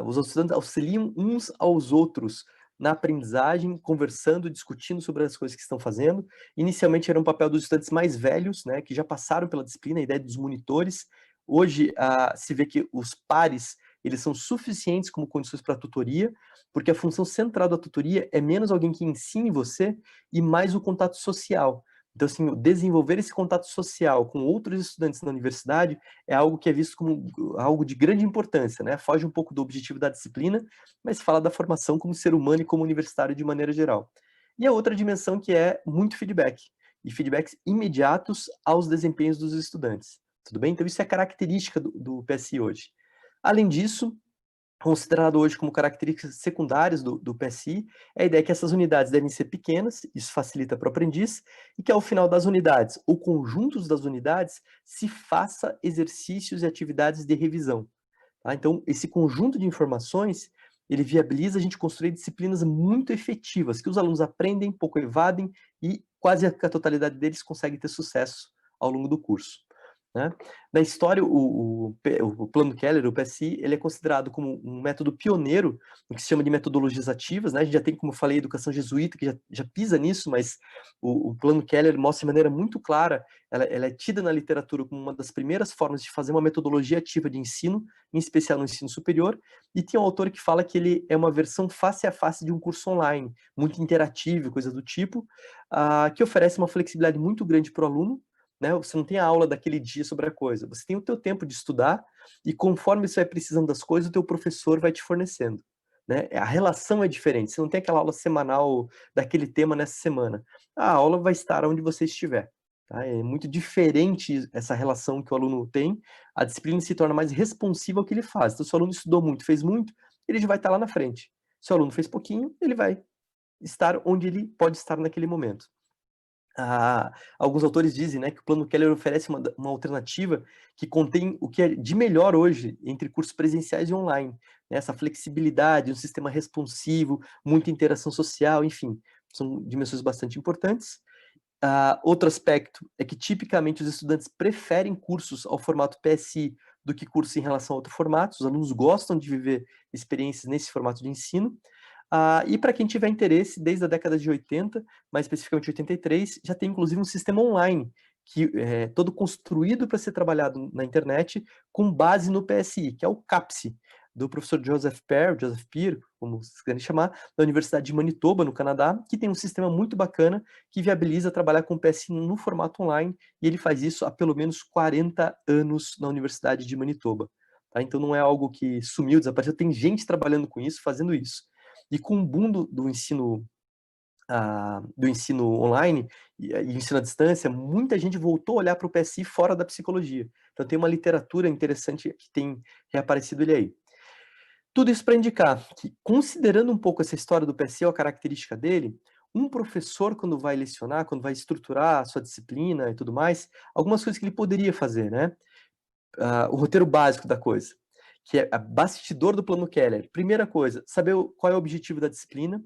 os estudantes auxiliam uns aos outros na aprendizagem, conversando, discutindo sobre as coisas que estão fazendo. Inicialmente era um papel dos estudantes mais velhos, né, que já passaram pela disciplina, a ideia dos monitores. Hoje se vê que os pares eles são suficientes como condições para a tutoria, porque a função central da tutoria é menos alguém que ensine você e mais o contato social. Então, assim, desenvolver esse contato social com outros estudantes na universidade é algo que é visto como algo de grande importância, né? Foge um pouco do objetivo da disciplina, mas fala da formação como ser humano e como universitário de maneira geral. E a outra dimensão que é muito feedback, e feedbacks imediatos aos desempenhos dos estudantes. Tudo bem? Então, isso é característica do PSI hoje. Além disso, considerado hoje como características secundárias do PSI, é a ideia que essas unidades devem ser pequenas, isso facilita para o aprendiz, e que ao final das unidades, ou conjuntos das unidades, se faça exercícios e atividades de revisão. Tá? Então, esse conjunto de informações, ele viabiliza a gente construir disciplinas muito efetivas, que os alunos aprendem, pouco evadem, e quase a totalidade deles consegue ter sucesso ao longo do curso. Né? Na história, o Plano Keller, o PSI, ele é considerado como um método pioneiro no que se chama de metodologias ativas. Né? A gente já tem, como eu falei, a educação jesuíta, que já pisa nisso, mas o Plano Keller mostra de maneira muito clara, ela é tida na literatura como uma das primeiras formas de fazer uma metodologia ativa de ensino, em especial no ensino superior, e tem um autor que fala que ele é uma versão face a face de um curso online, muito interativo, coisa do tipo, que oferece uma flexibilidade muito grande para o aluno, né? Você não tem a aula daquele dia sobre a coisa, você tem o teu tempo de estudar e conforme você vai precisando das coisas, o teu professor vai te fornecendo. Né? A relação é diferente, você não tem aquela aula semanal daquele tema nessa semana. A aula vai estar onde você estiver. Tá? É muito diferente essa relação que o aluno tem, a disciplina se torna mais responsiva ao que ele faz. Então, se o aluno estudou muito, fez muito, ele já vai estar lá na frente. Se o aluno fez pouquinho, ele vai estar onde ele pode estar naquele momento. Alguns autores dizem, né, que o Plano Keller oferece uma alternativa que contém o que é de melhor hoje entre cursos presenciais e online. Né, essa flexibilidade, um sistema responsivo, muita interação social, enfim, são dimensões bastante importantes. Outro aspecto é que, tipicamente, os estudantes preferem cursos ao formato PSI do que cursos em relação a outro formato. Os alunos gostam de viver experiências nesse formato de ensino. E para quem tiver interesse, desde a década de 80, mais especificamente 83, já tem inclusive um sistema online, que é todo construído para ser trabalhado na internet com base no PSI, que é o CAPSI. do professor Joseph Peer, como vocês querem chamar, da Universidade de Manitoba, no Canadá, que tem um sistema muito bacana que viabiliza trabalhar com PSI no formato online, e ele faz isso há pelo menos 40 anos na Universidade de Manitoba. Tá? Então não é algo que sumiu, desapareceu, tem gente trabalhando com isso, fazendo isso. E com o boom do ensino online e ensino à distância, muita gente voltou a olhar para o PSI fora da psicologia. Então tem uma literatura interessante que tem reaparecido ele aí. Tudo isso para indicar que, considerando um pouco essa história do PSI, a característica dele, um professor, quando vai lecionar, quando vai estruturar a sua disciplina e tudo mais, algumas coisas que ele poderia fazer, né? O roteiro básico da coisa, que é a bastidor do plano Keller. Primeira coisa, saber qual é o objetivo da disciplina.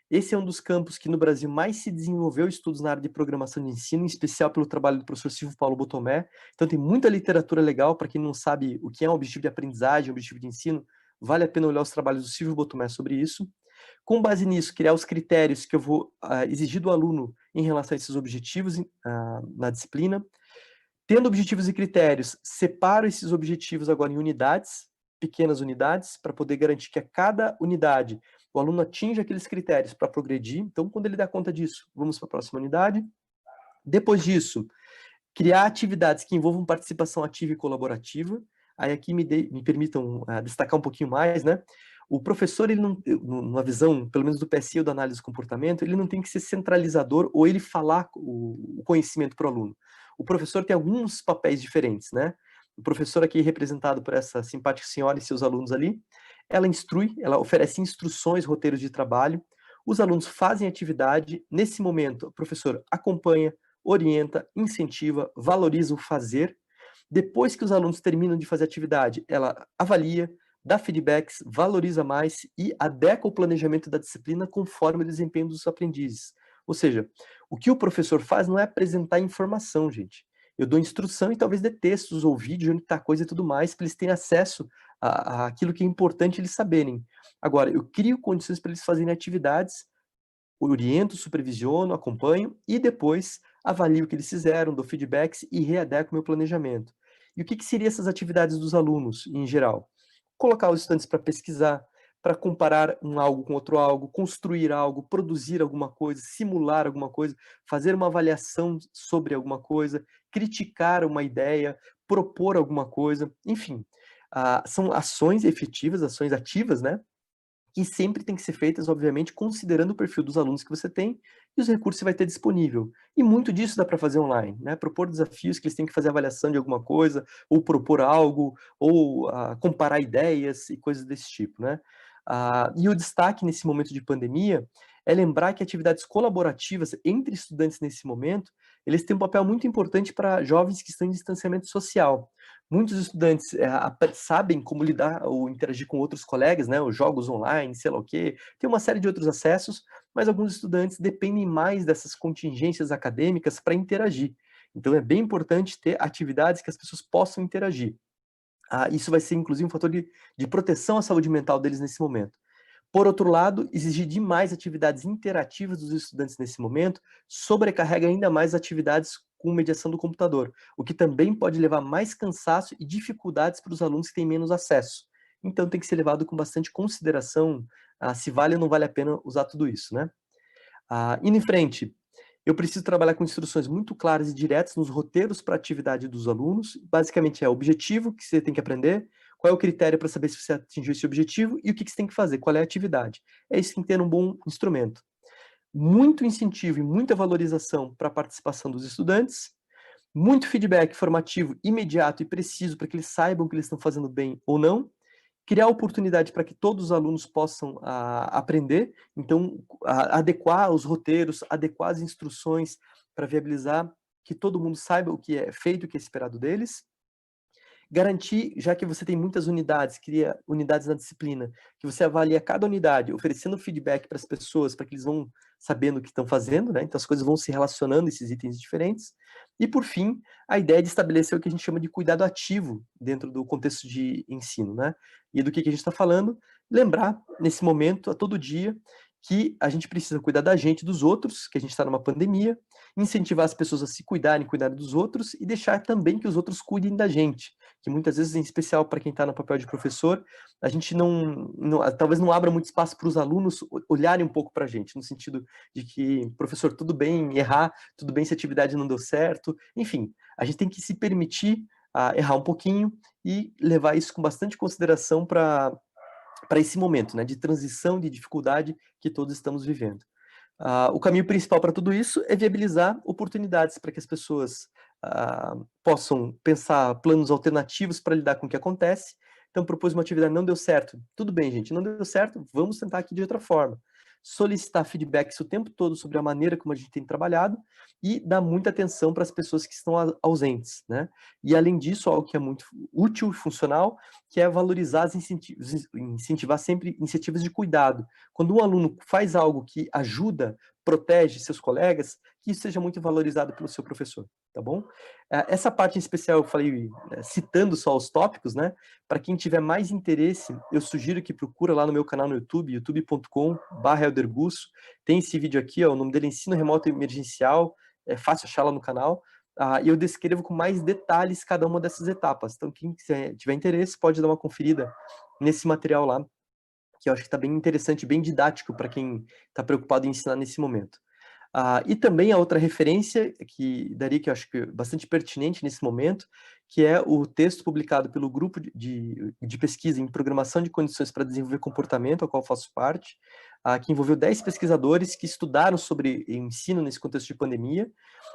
Esse é um dos campos que no Brasil mais se desenvolveu estudos na área de programação de ensino, em especial pelo trabalho do professor Silvio Paulo Botomé. Então tem muita literatura legal, para quem não sabe o que é um objetivo de aprendizagem, um objetivo de ensino, vale a pena olhar os trabalhos do Silvio Botomé sobre isso. Com base nisso, criar os critérios que eu vou exigir do aluno em relação a esses objetivos na disciplina. Tendo objetivos e critérios, separo esses objetivos agora em unidades, pequenas unidades, para poder garantir que a cada unidade o aluno atinja aqueles critérios para progredir. Então, quando ele dá conta disso, vamos para a próxima unidade. Depois disso, criar atividades que envolvam participação ativa e colaborativa. Aí aqui me permitam destacar um pouquinho mais, né? O professor, ele não, numa visão, pelo menos do PSI ou da análise do comportamento, ele não tem que ser centralizador ou ele falar o conhecimento para o aluno. O professor tem alguns papéis diferentes, né? O professor aqui representado por essa simpática senhora e seus alunos ali, ela instrui, ela oferece instruções, roteiros de trabalho, os alunos fazem atividade, nesse momento o professor acompanha, orienta, incentiva, valoriza o fazer. Depois que os alunos terminam de fazer atividade, ela avalia, dá feedbacks, valoriza mais e adequa o planejamento da disciplina conforme o desempenho dos aprendizes. Ou seja, o que o professor faz não é apresentar informação, gente. Eu dou instrução e talvez dê textos ou vídeos onde está a coisa e tudo mais, para eles terem acesso àquilo que é importante eles saberem. Agora, eu crio condições para eles fazerem atividades, oriento, supervisiono, acompanho e depois avalio o que eles fizeram, dou feedbacks e readequo meu planejamento. E o que seriam essas atividades dos alunos, em geral? Colocar os estudantes para pesquisar, para comparar um algo com outro algo, construir algo, produzir alguma coisa, simular alguma coisa, fazer uma avaliação sobre alguma coisa, criticar uma ideia, propor alguma coisa, enfim. São ações efetivas, ações ativas, né? Que sempre tem que ser feitas, obviamente, considerando o perfil dos alunos que você tem e os recursos que você vai ter disponível. E muito disso dá para fazer online, né? Propor desafios que eles têm que fazer avaliação de alguma coisa, ou propor algo, ou comparar ideias e coisas desse tipo, né? E o destaque nesse momento de pandemia é lembrar que atividades colaborativas entre estudantes nesse momento, eles têm um papel muito importante para jovens que estão em distanciamento social. Muitos estudantes sabem como lidar ou interagir com outros colegas, né? Os jogos online, sei lá o quê. Tem uma série de outros acessos, mas alguns estudantes dependem mais dessas contingências acadêmicas para interagir. Então, é bem importante ter atividades que as pessoas possam interagir. Isso vai ser, inclusive, um fator de proteção à saúde mental deles nesse momento. Por outro lado, exigir demais atividades interativas dos estudantes nesse momento sobrecarrega ainda mais atividades com mediação do computador, o que também pode levar mais cansaço e dificuldades para os alunos que têm menos acesso. Então tem que ser levado com bastante consideração se vale ou não vale a pena usar tudo isso, né? Indo em frente, eu preciso trabalhar com instruções muito claras e diretas nos roteiros para a atividade dos alunos. Basicamente é o objetivo que você tem que aprender, qual é o critério para saber se você atingiu esse objetivo e o que você tem que fazer, qual é a atividade. É isso que tem que ter um bom instrumento. Muito incentivo e muita valorização para a participação dos estudantes, muito feedback formativo imediato e preciso para que eles saibam que eles estão fazendo bem ou não, criar oportunidade para que todos os alunos possam aprender, então adequar os roteiros, adequar as instruções para viabilizar que todo mundo saiba o que é feito, o que é esperado deles. Garantir, já que você tem muitas unidades, cria unidades na disciplina, que você avalia cada unidade, oferecendo feedback para as pessoas, para que eles vão sabendo o que estão fazendo, né? Então as coisas vão se relacionando, esses itens diferentes. E por fim, a ideia é de estabelecer o que a gente chama de cuidado ativo dentro do contexto de ensino, né? E do que a gente está falando, lembrar nesse momento, a todo dia, que a gente precisa cuidar da gente e dos outros, que a gente está numa pandemia, incentivar as pessoas a se cuidarem, cuidar dos outros e deixar também que os outros cuidem da gente, que muitas vezes, em especial para quem está no papel de professor, a gente talvez não abra muito espaço para os alunos olharem um pouco para a gente, no sentido de que, professor, tudo bem errar, tudo bem se a atividade não deu certo, enfim, a gente tem que se permitir errar um pouquinho e levar isso com bastante consideração para esse momento, né, de transição, de dificuldade que todos estamos vivendo. O caminho principal para tudo isso é viabilizar oportunidades para que as pessoas possam pensar planos alternativos para lidar com o que acontece. Então, propôs uma atividade, não deu certo. Tudo bem, gente, não deu certo, vamos tentar aqui de outra forma. Solicitar feedbacks o tempo todo sobre a maneira como a gente tem trabalhado e dar muita atenção para as pessoas que estão ausentes, né? E, além disso, algo que é muito útil e funcional, que é valorizar incentivar sempre iniciativas de cuidado. Quando um aluno faz algo que ajuda, protege seus colegas, que isso seja muito valorizado pelo seu professor, tá bom? Essa parte em especial eu falei citando só os tópicos, né? Para quem tiver mais interesse, eu sugiro que procura lá no meu canal no YouTube, youtube.com/elderbusso. Tem esse vídeo aqui, ó, o nome dele é Ensino Remoto Emergencial, é fácil achar lá no canal. E eu descrevo com mais detalhes cada uma dessas etapas. Então, quem tiver interesse, pode dar uma conferida nesse material lá, que eu acho que está bem interessante, bem didático para quem está preocupado em ensinar nesse momento. E também a outra referência que daria, que eu acho que é bastante pertinente nesse momento, que é o texto publicado pelo grupo de pesquisa em programação de condições para desenvolver comportamento, ao qual faço parte, que envolveu 10 pesquisadores que estudaram sobre ensino nesse contexto de pandemia,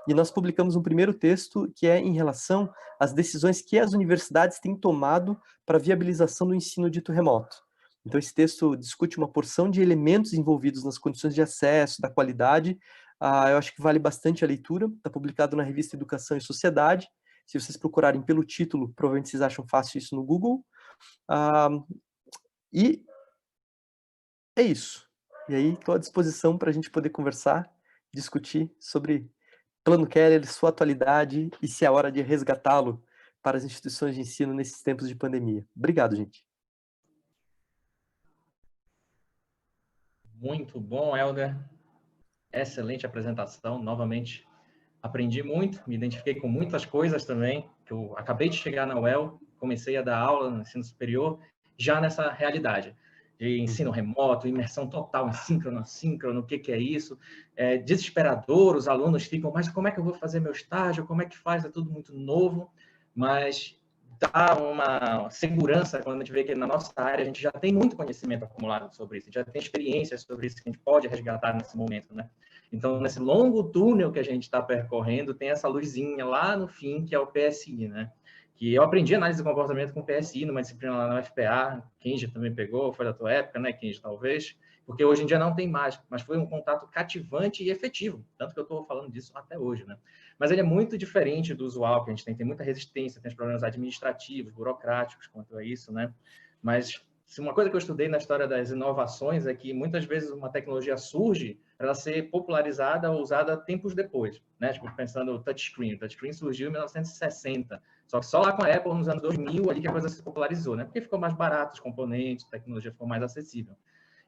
e nós publicamos um primeiro texto que é em relação às decisões que as universidades têm tomado para a viabilização do ensino dito remoto. Então, esse texto discute uma porção de elementos envolvidos nas condições de acesso, da qualidade. Eu acho que vale bastante a leitura. Está publicado na revista Educação e Sociedade. Se vocês procurarem pelo título, provavelmente vocês acham fácil isso no Google. E é isso. E aí, estou à disposição para a gente poder conversar, discutir sobre Plano Keller, sua atualidade e se é hora de resgatá-lo para as instituições de ensino nesses tempos de pandemia. Obrigado, gente.
Muito bom, Helder. Excelente apresentação. Novamente, aprendi muito, me identifiquei com muitas coisas também, que eu acabei de chegar na UEL, comecei a dar aula no ensino superior, já nessa realidade de ensino remoto, imersão total em síncrono, assíncrono, o que é isso? É desesperador, os alunos ficam, mas como é que eu vou fazer meu estágio? Como é que faz? É tudo muito novo, mas dá uma segurança quando a gente vê que na nossa área a gente já tem muito conhecimento acumulado sobre isso, já tem experiências sobre isso que a gente pode resgatar nesse momento, né? Então, nesse longo túnel que a gente está percorrendo, tem essa luzinha lá no fim, que é o PSI, né? Que eu aprendi análise do comportamento com PSI numa disciplina lá na UFPA, Kenji também pegou, foi da tua época, né, Kenji, talvez, porque hoje em dia não tem mais, mas foi um contato cativante e efetivo, tanto que eu estou falando disso até hoje, né? Mas ele é muito diferente do usual que a gente tem muita resistência, tem os problemas administrativos, burocráticos quanto a isso, né? Mas se uma coisa que eu estudei na história das inovações é que muitas vezes uma tecnologia surge para ela ser popularizada ou usada tempos depois, né? Tipo, pensando no touchscreen. O touchscreen surgiu em 1960, só que só lá com a Apple nos anos 2000 ali que a coisa se popularizou, né? Porque ficou mais barato os componentes, a tecnologia ficou mais acessível.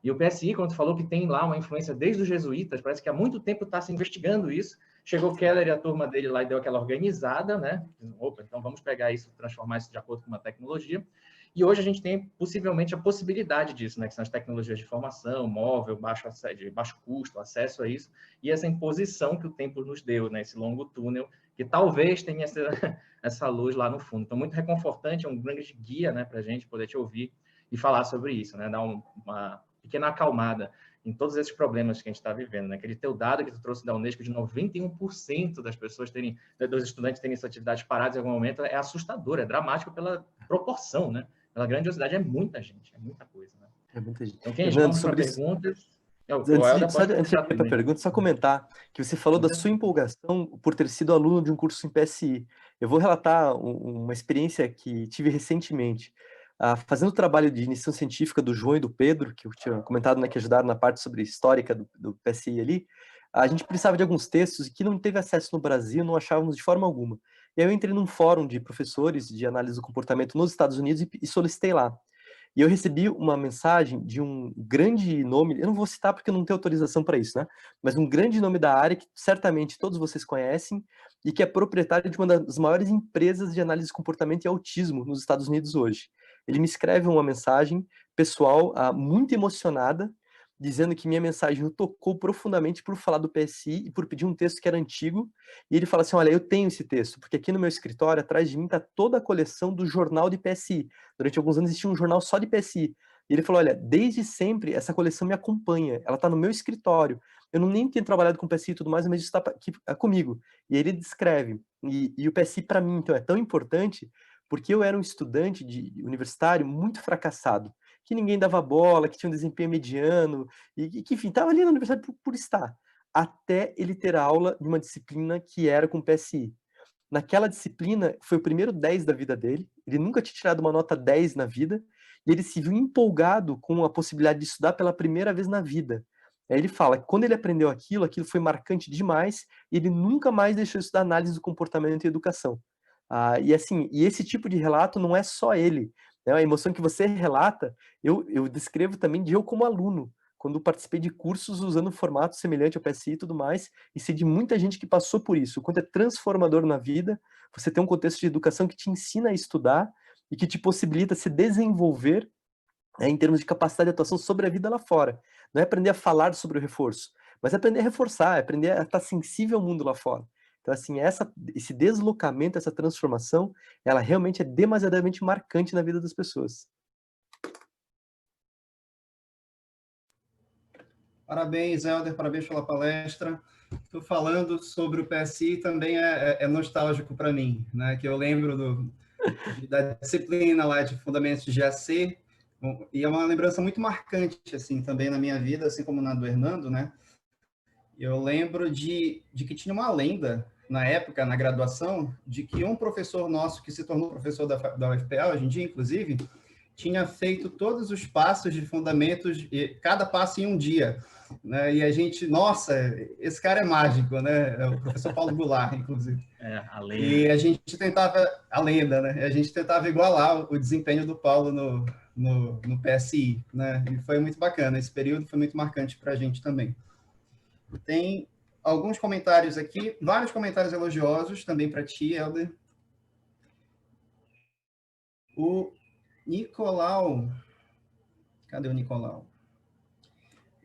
E o PSI, quando falou que tem lá uma influência desde os jesuítas, parece que há muito tempo está se investigando isso. Chegou Keller e a turma dele lá e deu aquela organizada, né? Opa, então vamos pegar isso, transformar isso de acordo com uma tecnologia. E hoje a gente tem possivelmente a possibilidade disso, né? Que são as tecnologias de informação, móvel, de baixo custo, acesso a isso, e essa imposição que o tempo nos deu, né? Esse longo túnel, que talvez tenha essa luz lá no fundo. Então, muito reconfortante, é um grande guia, né, para a gente poder te ouvir e falar sobre isso, né? Dar uma pequena acalmada em todos esses problemas que a gente está vivendo, né? Aquele teu dado que tu trouxe da Unesco de 91% das pessoas dos estudantes terem suas atividades paradas em algum momento é assustador, é dramático pela proporção, né? Pela grandiosidade, é muita gente, é muita coisa, né?
É muita gente.
Então, quem
Fernando,
vamos para
sobre isso.
perguntas.
Antes de ir para a pergunta, só comentar que você falou da sua empolgação por ter sido aluno de um curso em PSI. Eu vou relatar uma experiência que tive recentemente. Fazendo o trabalho de iniciação científica do João e do Pedro, que eu tinha comentado, né, que ajudaram na parte sobre histórica do PSI ali, a gente precisava de alguns textos e que não teve acesso no Brasil, não achávamos de forma alguma. E aí eu entrei num fórum de professores de análise do comportamento nos Estados Unidos e solicitei lá. E eu recebi uma mensagem de um grande nome, eu não vou citar porque eu não tenho autorização para isso, né? Mas um grande nome da área que certamente todos vocês conhecem e que é proprietário de uma das maiores empresas de análise de comportamento e autismo nos Estados Unidos hoje. Ele me escreve uma mensagem pessoal, muito emocionada, dizendo que minha mensagem o tocou profundamente por falar do PSI e por pedir um texto que era antigo. E ele fala assim, olha, eu tenho esse texto, porque aqui no meu escritório, atrás de mim, está toda a coleção do jornal de PSI. Durante alguns anos existia um jornal só de PSI. E ele falou, olha, desde sempre essa coleção me acompanha, ela está no meu escritório. Eu não nem tenho trabalhado com PSI e tudo mais, mas isso está aqui comigo. E ele descreve. E o PSI, para mim, então, é tão importante porque eu era um estudante universitário muito fracassado, que ninguém dava bola, que tinha um desempenho mediano, e que, enfim, estava ali na universidade por estar, até ele ter aula de uma disciplina que era com PSI. Naquela disciplina, foi o primeiro 10 da vida dele, ele nunca tinha tirado uma nota 10 na vida, e ele se viu empolgado com a possibilidade de estudar pela primeira vez na vida. Aí ele fala que quando ele aprendeu aquilo foi marcante demais, e ele nunca mais deixou de estudar análise do comportamento e educação. E assim, e esse tipo de relato não é só ele, né? A emoção que você relata, eu descrevo também de eu como aluno, quando participei de cursos usando um formato semelhante ao PSI e tudo mais, e sei de muita gente que passou por isso. O quanto é transformador na vida, você ter um contexto de educação que te ensina a estudar e que te possibilita se desenvolver, em termos de capacidade de atuação sobre a vida lá fora. Não é aprender a falar sobre o reforço, mas é aprender a reforçar, é aprender a estar sensível ao mundo lá fora. Então, assim, esse deslocamento, essa transformação, ela realmente é demasiadamente marcante na vida das pessoas.
Parabéns, Helder, parabéns pela palestra. Estou falando sobre o PSI, também é nostálgico para mim, né? Que eu lembro da disciplina lá de Fundamentos de GAC, e é uma lembrança muito marcante, assim, também na minha vida, assim como na do Hernando, né? Eu lembro de que tinha uma lenda, na época, na graduação, de que um professor nosso, que se tornou professor da UFPA, hoje em dia, inclusive, tinha feito todos os passos de fundamentos, cada passo em um dia, né? E a gente, nossa, esse cara é mágico, né? É o professor Paulo Goulart, inclusive.
A lenda.
E a gente tentava, a lenda, né? A gente tentava igualar o desempenho do Paulo no PSI, né? E foi muito bacana, esse período foi muito marcante para a gente também. Tem alguns comentários aqui, vários comentários elogiosos também para ti, Helder. O Nicolau, cadê o Nicolau?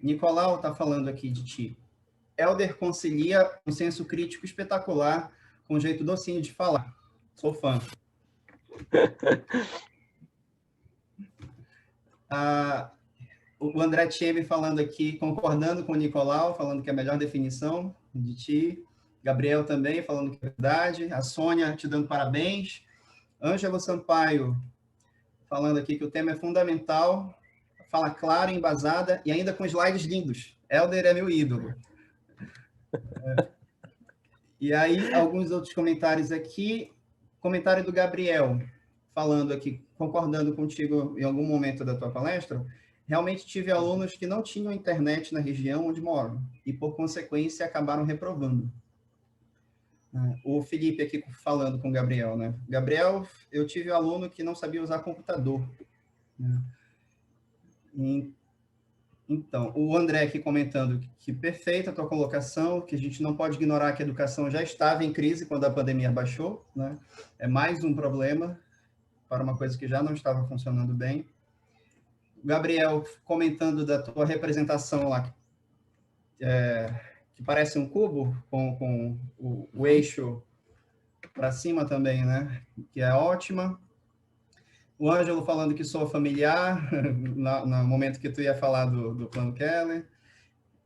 Nicolau está falando aqui de ti. Helder concilia um senso crítico espetacular com um jeito docinho de falar. Sou fã. O André Tcheme falando aqui, concordando com o Nicolau, falando que é a melhor definição de ti. Gabriel também falando que é verdade. A Sônia te dando parabéns. Ângelo Sampaio falando aqui que o tema é fundamental, fala clara, embasada e ainda com slides lindos. Helder é meu ídolo. E aí, alguns outros comentários aqui. Comentário do Gabriel, falando aqui, concordando contigo em algum momento da tua palestra, realmente tive alunos que não tinham internet na região onde moram e, por consequência, acabaram reprovando. O Felipe aqui falando com o Gabriel, né? Gabriel, eu tive um aluno que não sabia usar computador. Né? Então, o André aqui comentando que perfeita a tua colocação, que a gente não pode ignorar que a educação já estava em crise quando a pandemia baixou, né? É mais um problema para uma coisa que já não estava funcionando bem. O Gabriel comentando da tua representação lá, que parece um cubo, com o eixo para cima também, né? Que é ótima. O Ângelo falando que sou familiar, no momento que tu ia falar do Plano Keller.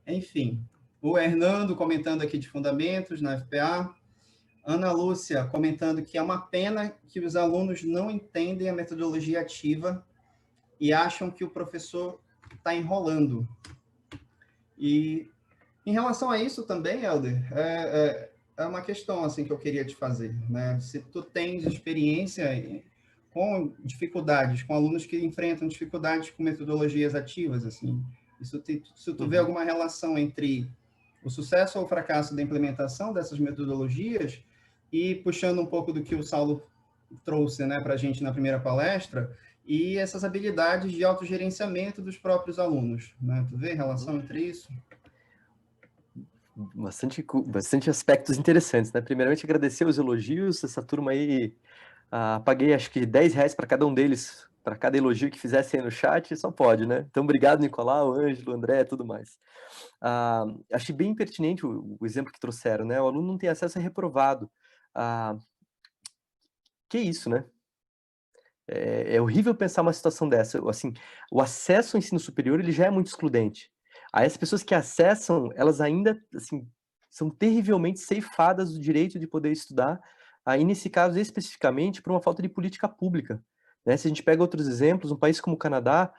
Enfim, o Hernando comentando aqui de fundamentos na FPA. Ana Lúcia comentando que é uma pena que os alunos não entendem a metodologia ativa e acham que o professor está enrolando. E em relação a isso também, Helder, é uma questão assim que eu queria te fazer, né? Se tu tens experiência com dificuldades, com alunos que enfrentam dificuldades com metodologias ativas, assim, se tu vê alguma relação entre o sucesso ou o fracasso da implementação dessas metodologias e puxando um pouco do que o Saulo trouxe, né, para a gente na primeira palestra, e essas habilidades de autogerenciamento dos próprios alunos, né? Tu vê a relação entre isso?
Bastante aspectos interessantes, né? Primeiramente, agradecer os elogios, essa turma aí, paguei acho que R$10 para cada um deles, para cada elogio que fizessem aí no chat, só pode, né? Então, obrigado, Nicolau, Ângelo, André, tudo mais. Achei bem pertinente o exemplo que trouxeram, né? O aluno não tem acesso a reprovado. Que isso, né? É horrível pensar uma situação dessa. Assim, o acesso ao ensino superior ele já é muito excludente. Aí as pessoas que acessam, elas ainda assim, são terrivelmente ceifadas do direito de poder estudar, aí nesse caso especificamente por uma falta de política pública. Né? Se a gente pega outros exemplos, um país como o Canadá,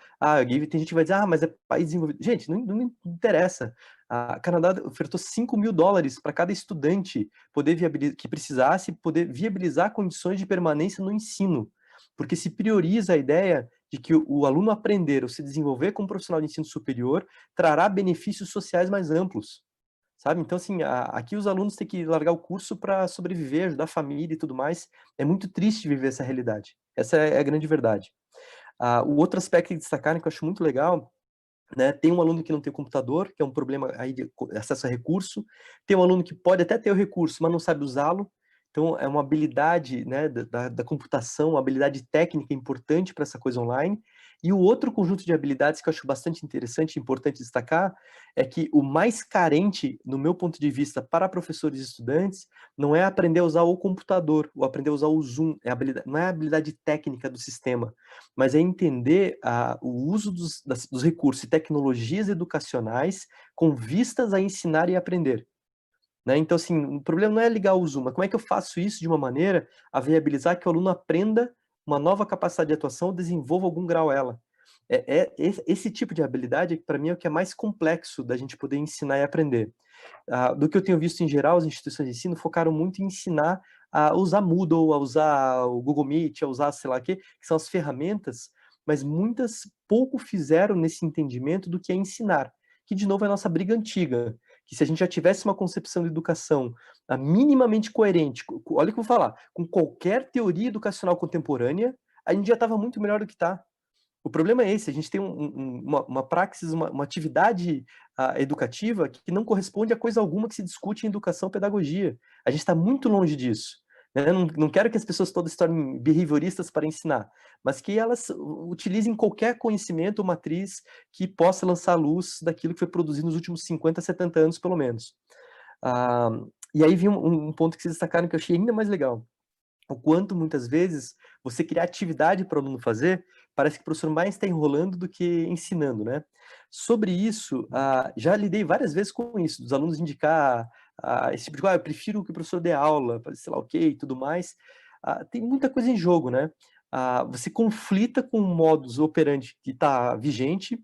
tem gente que vai dizer, mas é país desenvolvido. Gente, não me interessa. O Canadá ofertou $5.000 para cada estudante que precisasse poder viabilizar condições de permanência no ensino, porque se prioriza a ideia de que o aluno aprender ou se desenvolver como profissional de ensino superior trará benefícios sociais mais amplos, sabe? Então, assim, aqui os alunos têm que largar o curso para sobreviver, ajudar a família e tudo mais. É muito triste viver essa realidade. Essa é a grande verdade. O outro aspecto que destacaram, que eu acho muito legal, né, tem um aluno que não tem computador, que é um problema aí de acesso a recurso. Tem um aluno que pode até ter o recurso, mas não sabe usá-lo. Então, é uma habilidade, né, da computação, uma habilidade técnica importante para essa coisa online. E o outro conjunto de habilidades que eu acho bastante interessante e importante destacar é que o mais carente, no meu ponto de vista, para professores e estudantes, não é aprender a usar o computador, ou aprender a usar o Zoom, não é a habilidade técnica do sistema, mas é entender o uso dos recursos e tecnologias educacionais com vistas a ensinar e aprender. Né? Então, assim, o problema não é ligar o Zoom, mas como é que eu faço isso de uma maneira a viabilizar que o aluno aprenda uma nova capacidade de atuação, desenvolva algum grau ela. Esse tipo de habilidade, para mim, é o que é mais complexo da gente poder ensinar e aprender. Do que eu tenho visto em geral, as instituições de ensino focaram muito em ensinar a usar Moodle, a usar o Google Meet, a usar sei lá o quê, que são as ferramentas, mas muitas pouco fizeram nesse entendimento do que é ensinar, que de novo é a nossa briga antiga, que se a gente já tivesse uma concepção de educação minimamente coerente, olha o que eu vou falar, com qualquer teoria educacional contemporânea, a gente já estava muito melhor do que está. O problema é esse, a gente tem uma praxis, uma atividade educativa que não corresponde a coisa alguma que se discute em educação e pedagogia. A gente está muito longe disso. Né? Não quero que as pessoas todas se tornem behavioristas para ensinar, mas que elas utilizem qualquer conhecimento ou matriz que possa lançar luz daquilo que foi produzido nos últimos 50, 70 anos, pelo menos. E aí vem um ponto que vocês destacaram que eu achei ainda mais legal. O quanto, muitas vezes, você criar atividade para o aluno fazer, parece que o professor mais está enrolando do que ensinando, né? Sobre isso, já lidei várias vezes com isso, dos alunos indicar esse tipo de coisa, eu prefiro que o professor dê aula, sei lá, ok, e tudo mais. Tem muita coisa em jogo, né? Você conflita com o modus operandi que está vigente,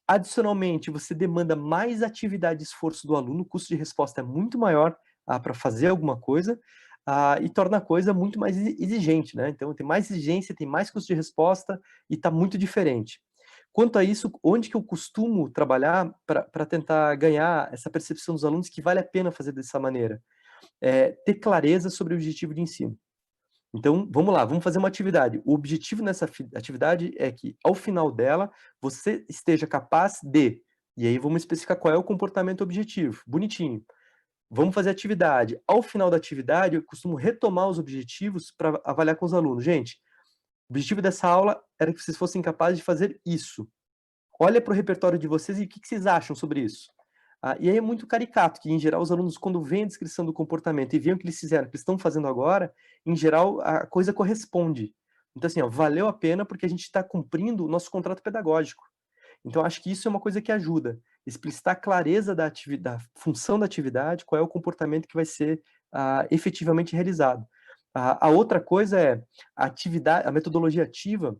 adicionalmente, você demanda mais atividade e esforço do aluno, o custo de resposta é muito maior para fazer alguma coisa, e torna a coisa muito mais exigente, né? Então, tem mais exigência, tem mais custo de resposta e está muito diferente. Quanto a isso, onde que eu costumo trabalhar para tentar ganhar essa percepção dos alunos que vale a pena fazer dessa maneira? Ter clareza sobre o objetivo de ensino. Então, vamos lá, vamos fazer uma atividade. O objetivo nessa atividade é que, ao final dela, você esteja capaz de... E aí vamos especificar qual é o comportamento objetivo. Bonitinho. Vamos fazer atividade. Ao final da atividade, eu costumo retomar os objetivos para avaliar com os alunos. Gente, o objetivo dessa aula era que vocês fossem capazes de fazer isso. Olha para o repertório de vocês e o que vocês acham sobre isso. E aí é muito caricato, que em geral os alunos, quando veem a descrição do comportamento e veem o que eles fizeram, o que eles estão fazendo agora, em geral a coisa corresponde. Então assim, valeu a pena porque a gente está cumprindo o nosso contrato pedagógico. Então acho que isso é uma coisa que ajuda. Explicitar a clareza da função da atividade, qual é o comportamento que vai ser efetivamente realizado. A outra coisa é a metodologia ativa,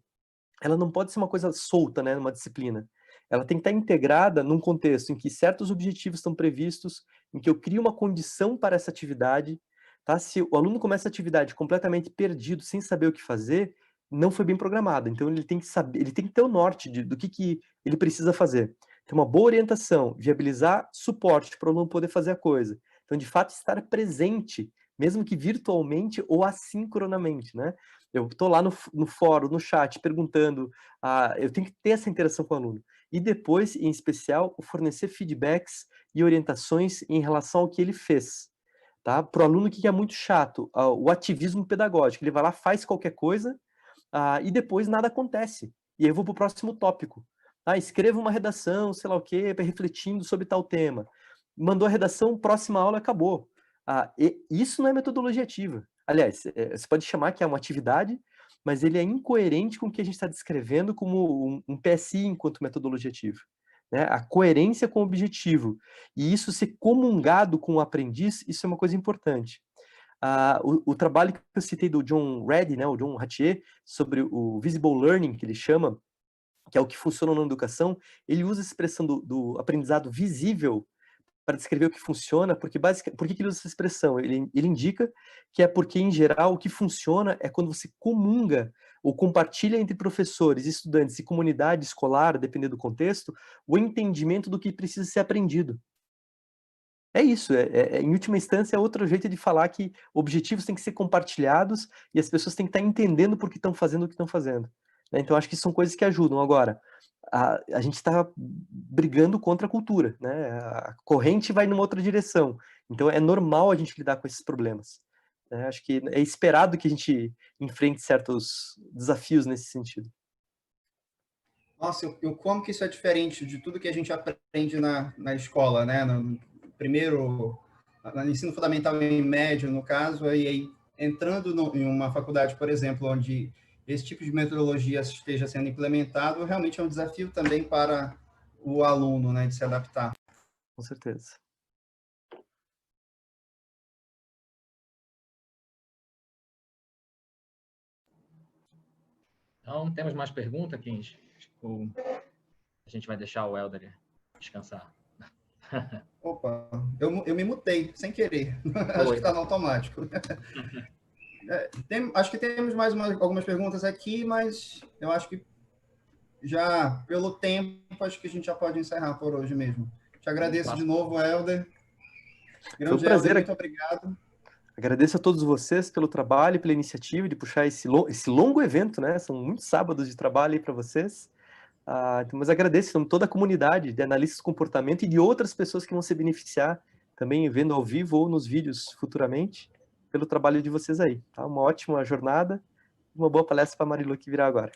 ela não pode ser uma coisa solta, né, numa disciplina. Ela tem que estar integrada num contexto em que certos objetivos estão previstos, em que eu crio uma condição para essa atividade, tá? Se o aluno começa a atividade completamente perdido, sem saber o que fazer, não foi bem programado. Então ele tem que saber, ele tem que ter o norte do que ele precisa fazer. Ter uma boa orientação, viabilizar suporte para o aluno poder fazer a coisa. Então, de fato, estar presente, mesmo que virtualmente ou assincronamente, né? Eu estou lá no fórum, no chat, perguntando, eu tenho que ter essa interação com o aluno. E depois, em especial, fornecer feedbacks e orientações em relação ao que ele fez. Tá? Para o aluno, o que é muito chato? O ativismo pedagógico. Ele vai lá, faz qualquer coisa, e depois nada acontece. E aí eu vou para o próximo tópico. Escreva uma redação, sei lá o quê, refletindo sobre tal tema. Mandou a redação, próxima aula, acabou. Isso não é metodologia ativa. Aliás, você pode chamar que é uma atividade, mas ele é incoerente com o que a gente está descrevendo como um PSI enquanto metodologia ativa. Né? A coerência com o objetivo. E isso ser comungado com o aprendiz, isso é uma coisa importante. O trabalho que eu citei do John Reddy, né, o John Hattier, sobre o visible learning, que ele chama, que é o que funciona na educação, ele usa a expressão do aprendizado visível para descrever o que funciona, porque por que ele usa essa expressão? Ele indica que é porque, em geral, o que funciona é quando você comunga ou compartilha entre professores, estudantes e comunidade escolar, dependendo do contexto, o entendimento do que precisa ser aprendido. É isso, em última instância, é outro jeito de falar que objetivos têm que ser compartilhados e as pessoas têm que estar entendendo por que estão fazendo o que estão fazendo. Né? Então, acho que são coisas que ajudam. Agora, a gente está brigando contra a cultura, né? A corrente vai numa outra direção. Então, é normal a gente lidar com esses problemas. Né? Acho que é esperado que a gente enfrente certos desafios nesse sentido.
Nossa, como que isso é diferente de tudo que a gente aprende na escola, né? No ensino fundamental e médio, no caso, e aí entrando em uma faculdade, por exemplo, onde esse tipo de metodologia esteja sendo implementado, realmente é um desafio também para o aluno, né, de se adaptar.
Com certeza.
Então, temos mais perguntas, Kins? A gente vai deixar o Helder descansar.
Opa, eu me mutei, sem querer. Acho que está no automático. Acho que temos mais algumas perguntas aqui, mas eu acho que já, pelo tempo, acho que a gente já pode encerrar por hoje mesmo. Te agradeço de novo, Helder.
Foi um prazer.
Helder, muito obrigado.
Agradeço a todos vocês pelo trabalho, pela iniciativa de puxar esse longo evento, né? São muitos sábados de trabalho aí para vocês. Mas agradeço a toda a comunidade de analistas de comportamento e de outras pessoas que vão se beneficiar também vendo ao vivo ou nos vídeos futuramente pelo trabalho de vocês aí. Tá? Uma ótima jornada e uma boa palestra para a Marilu que virá agora.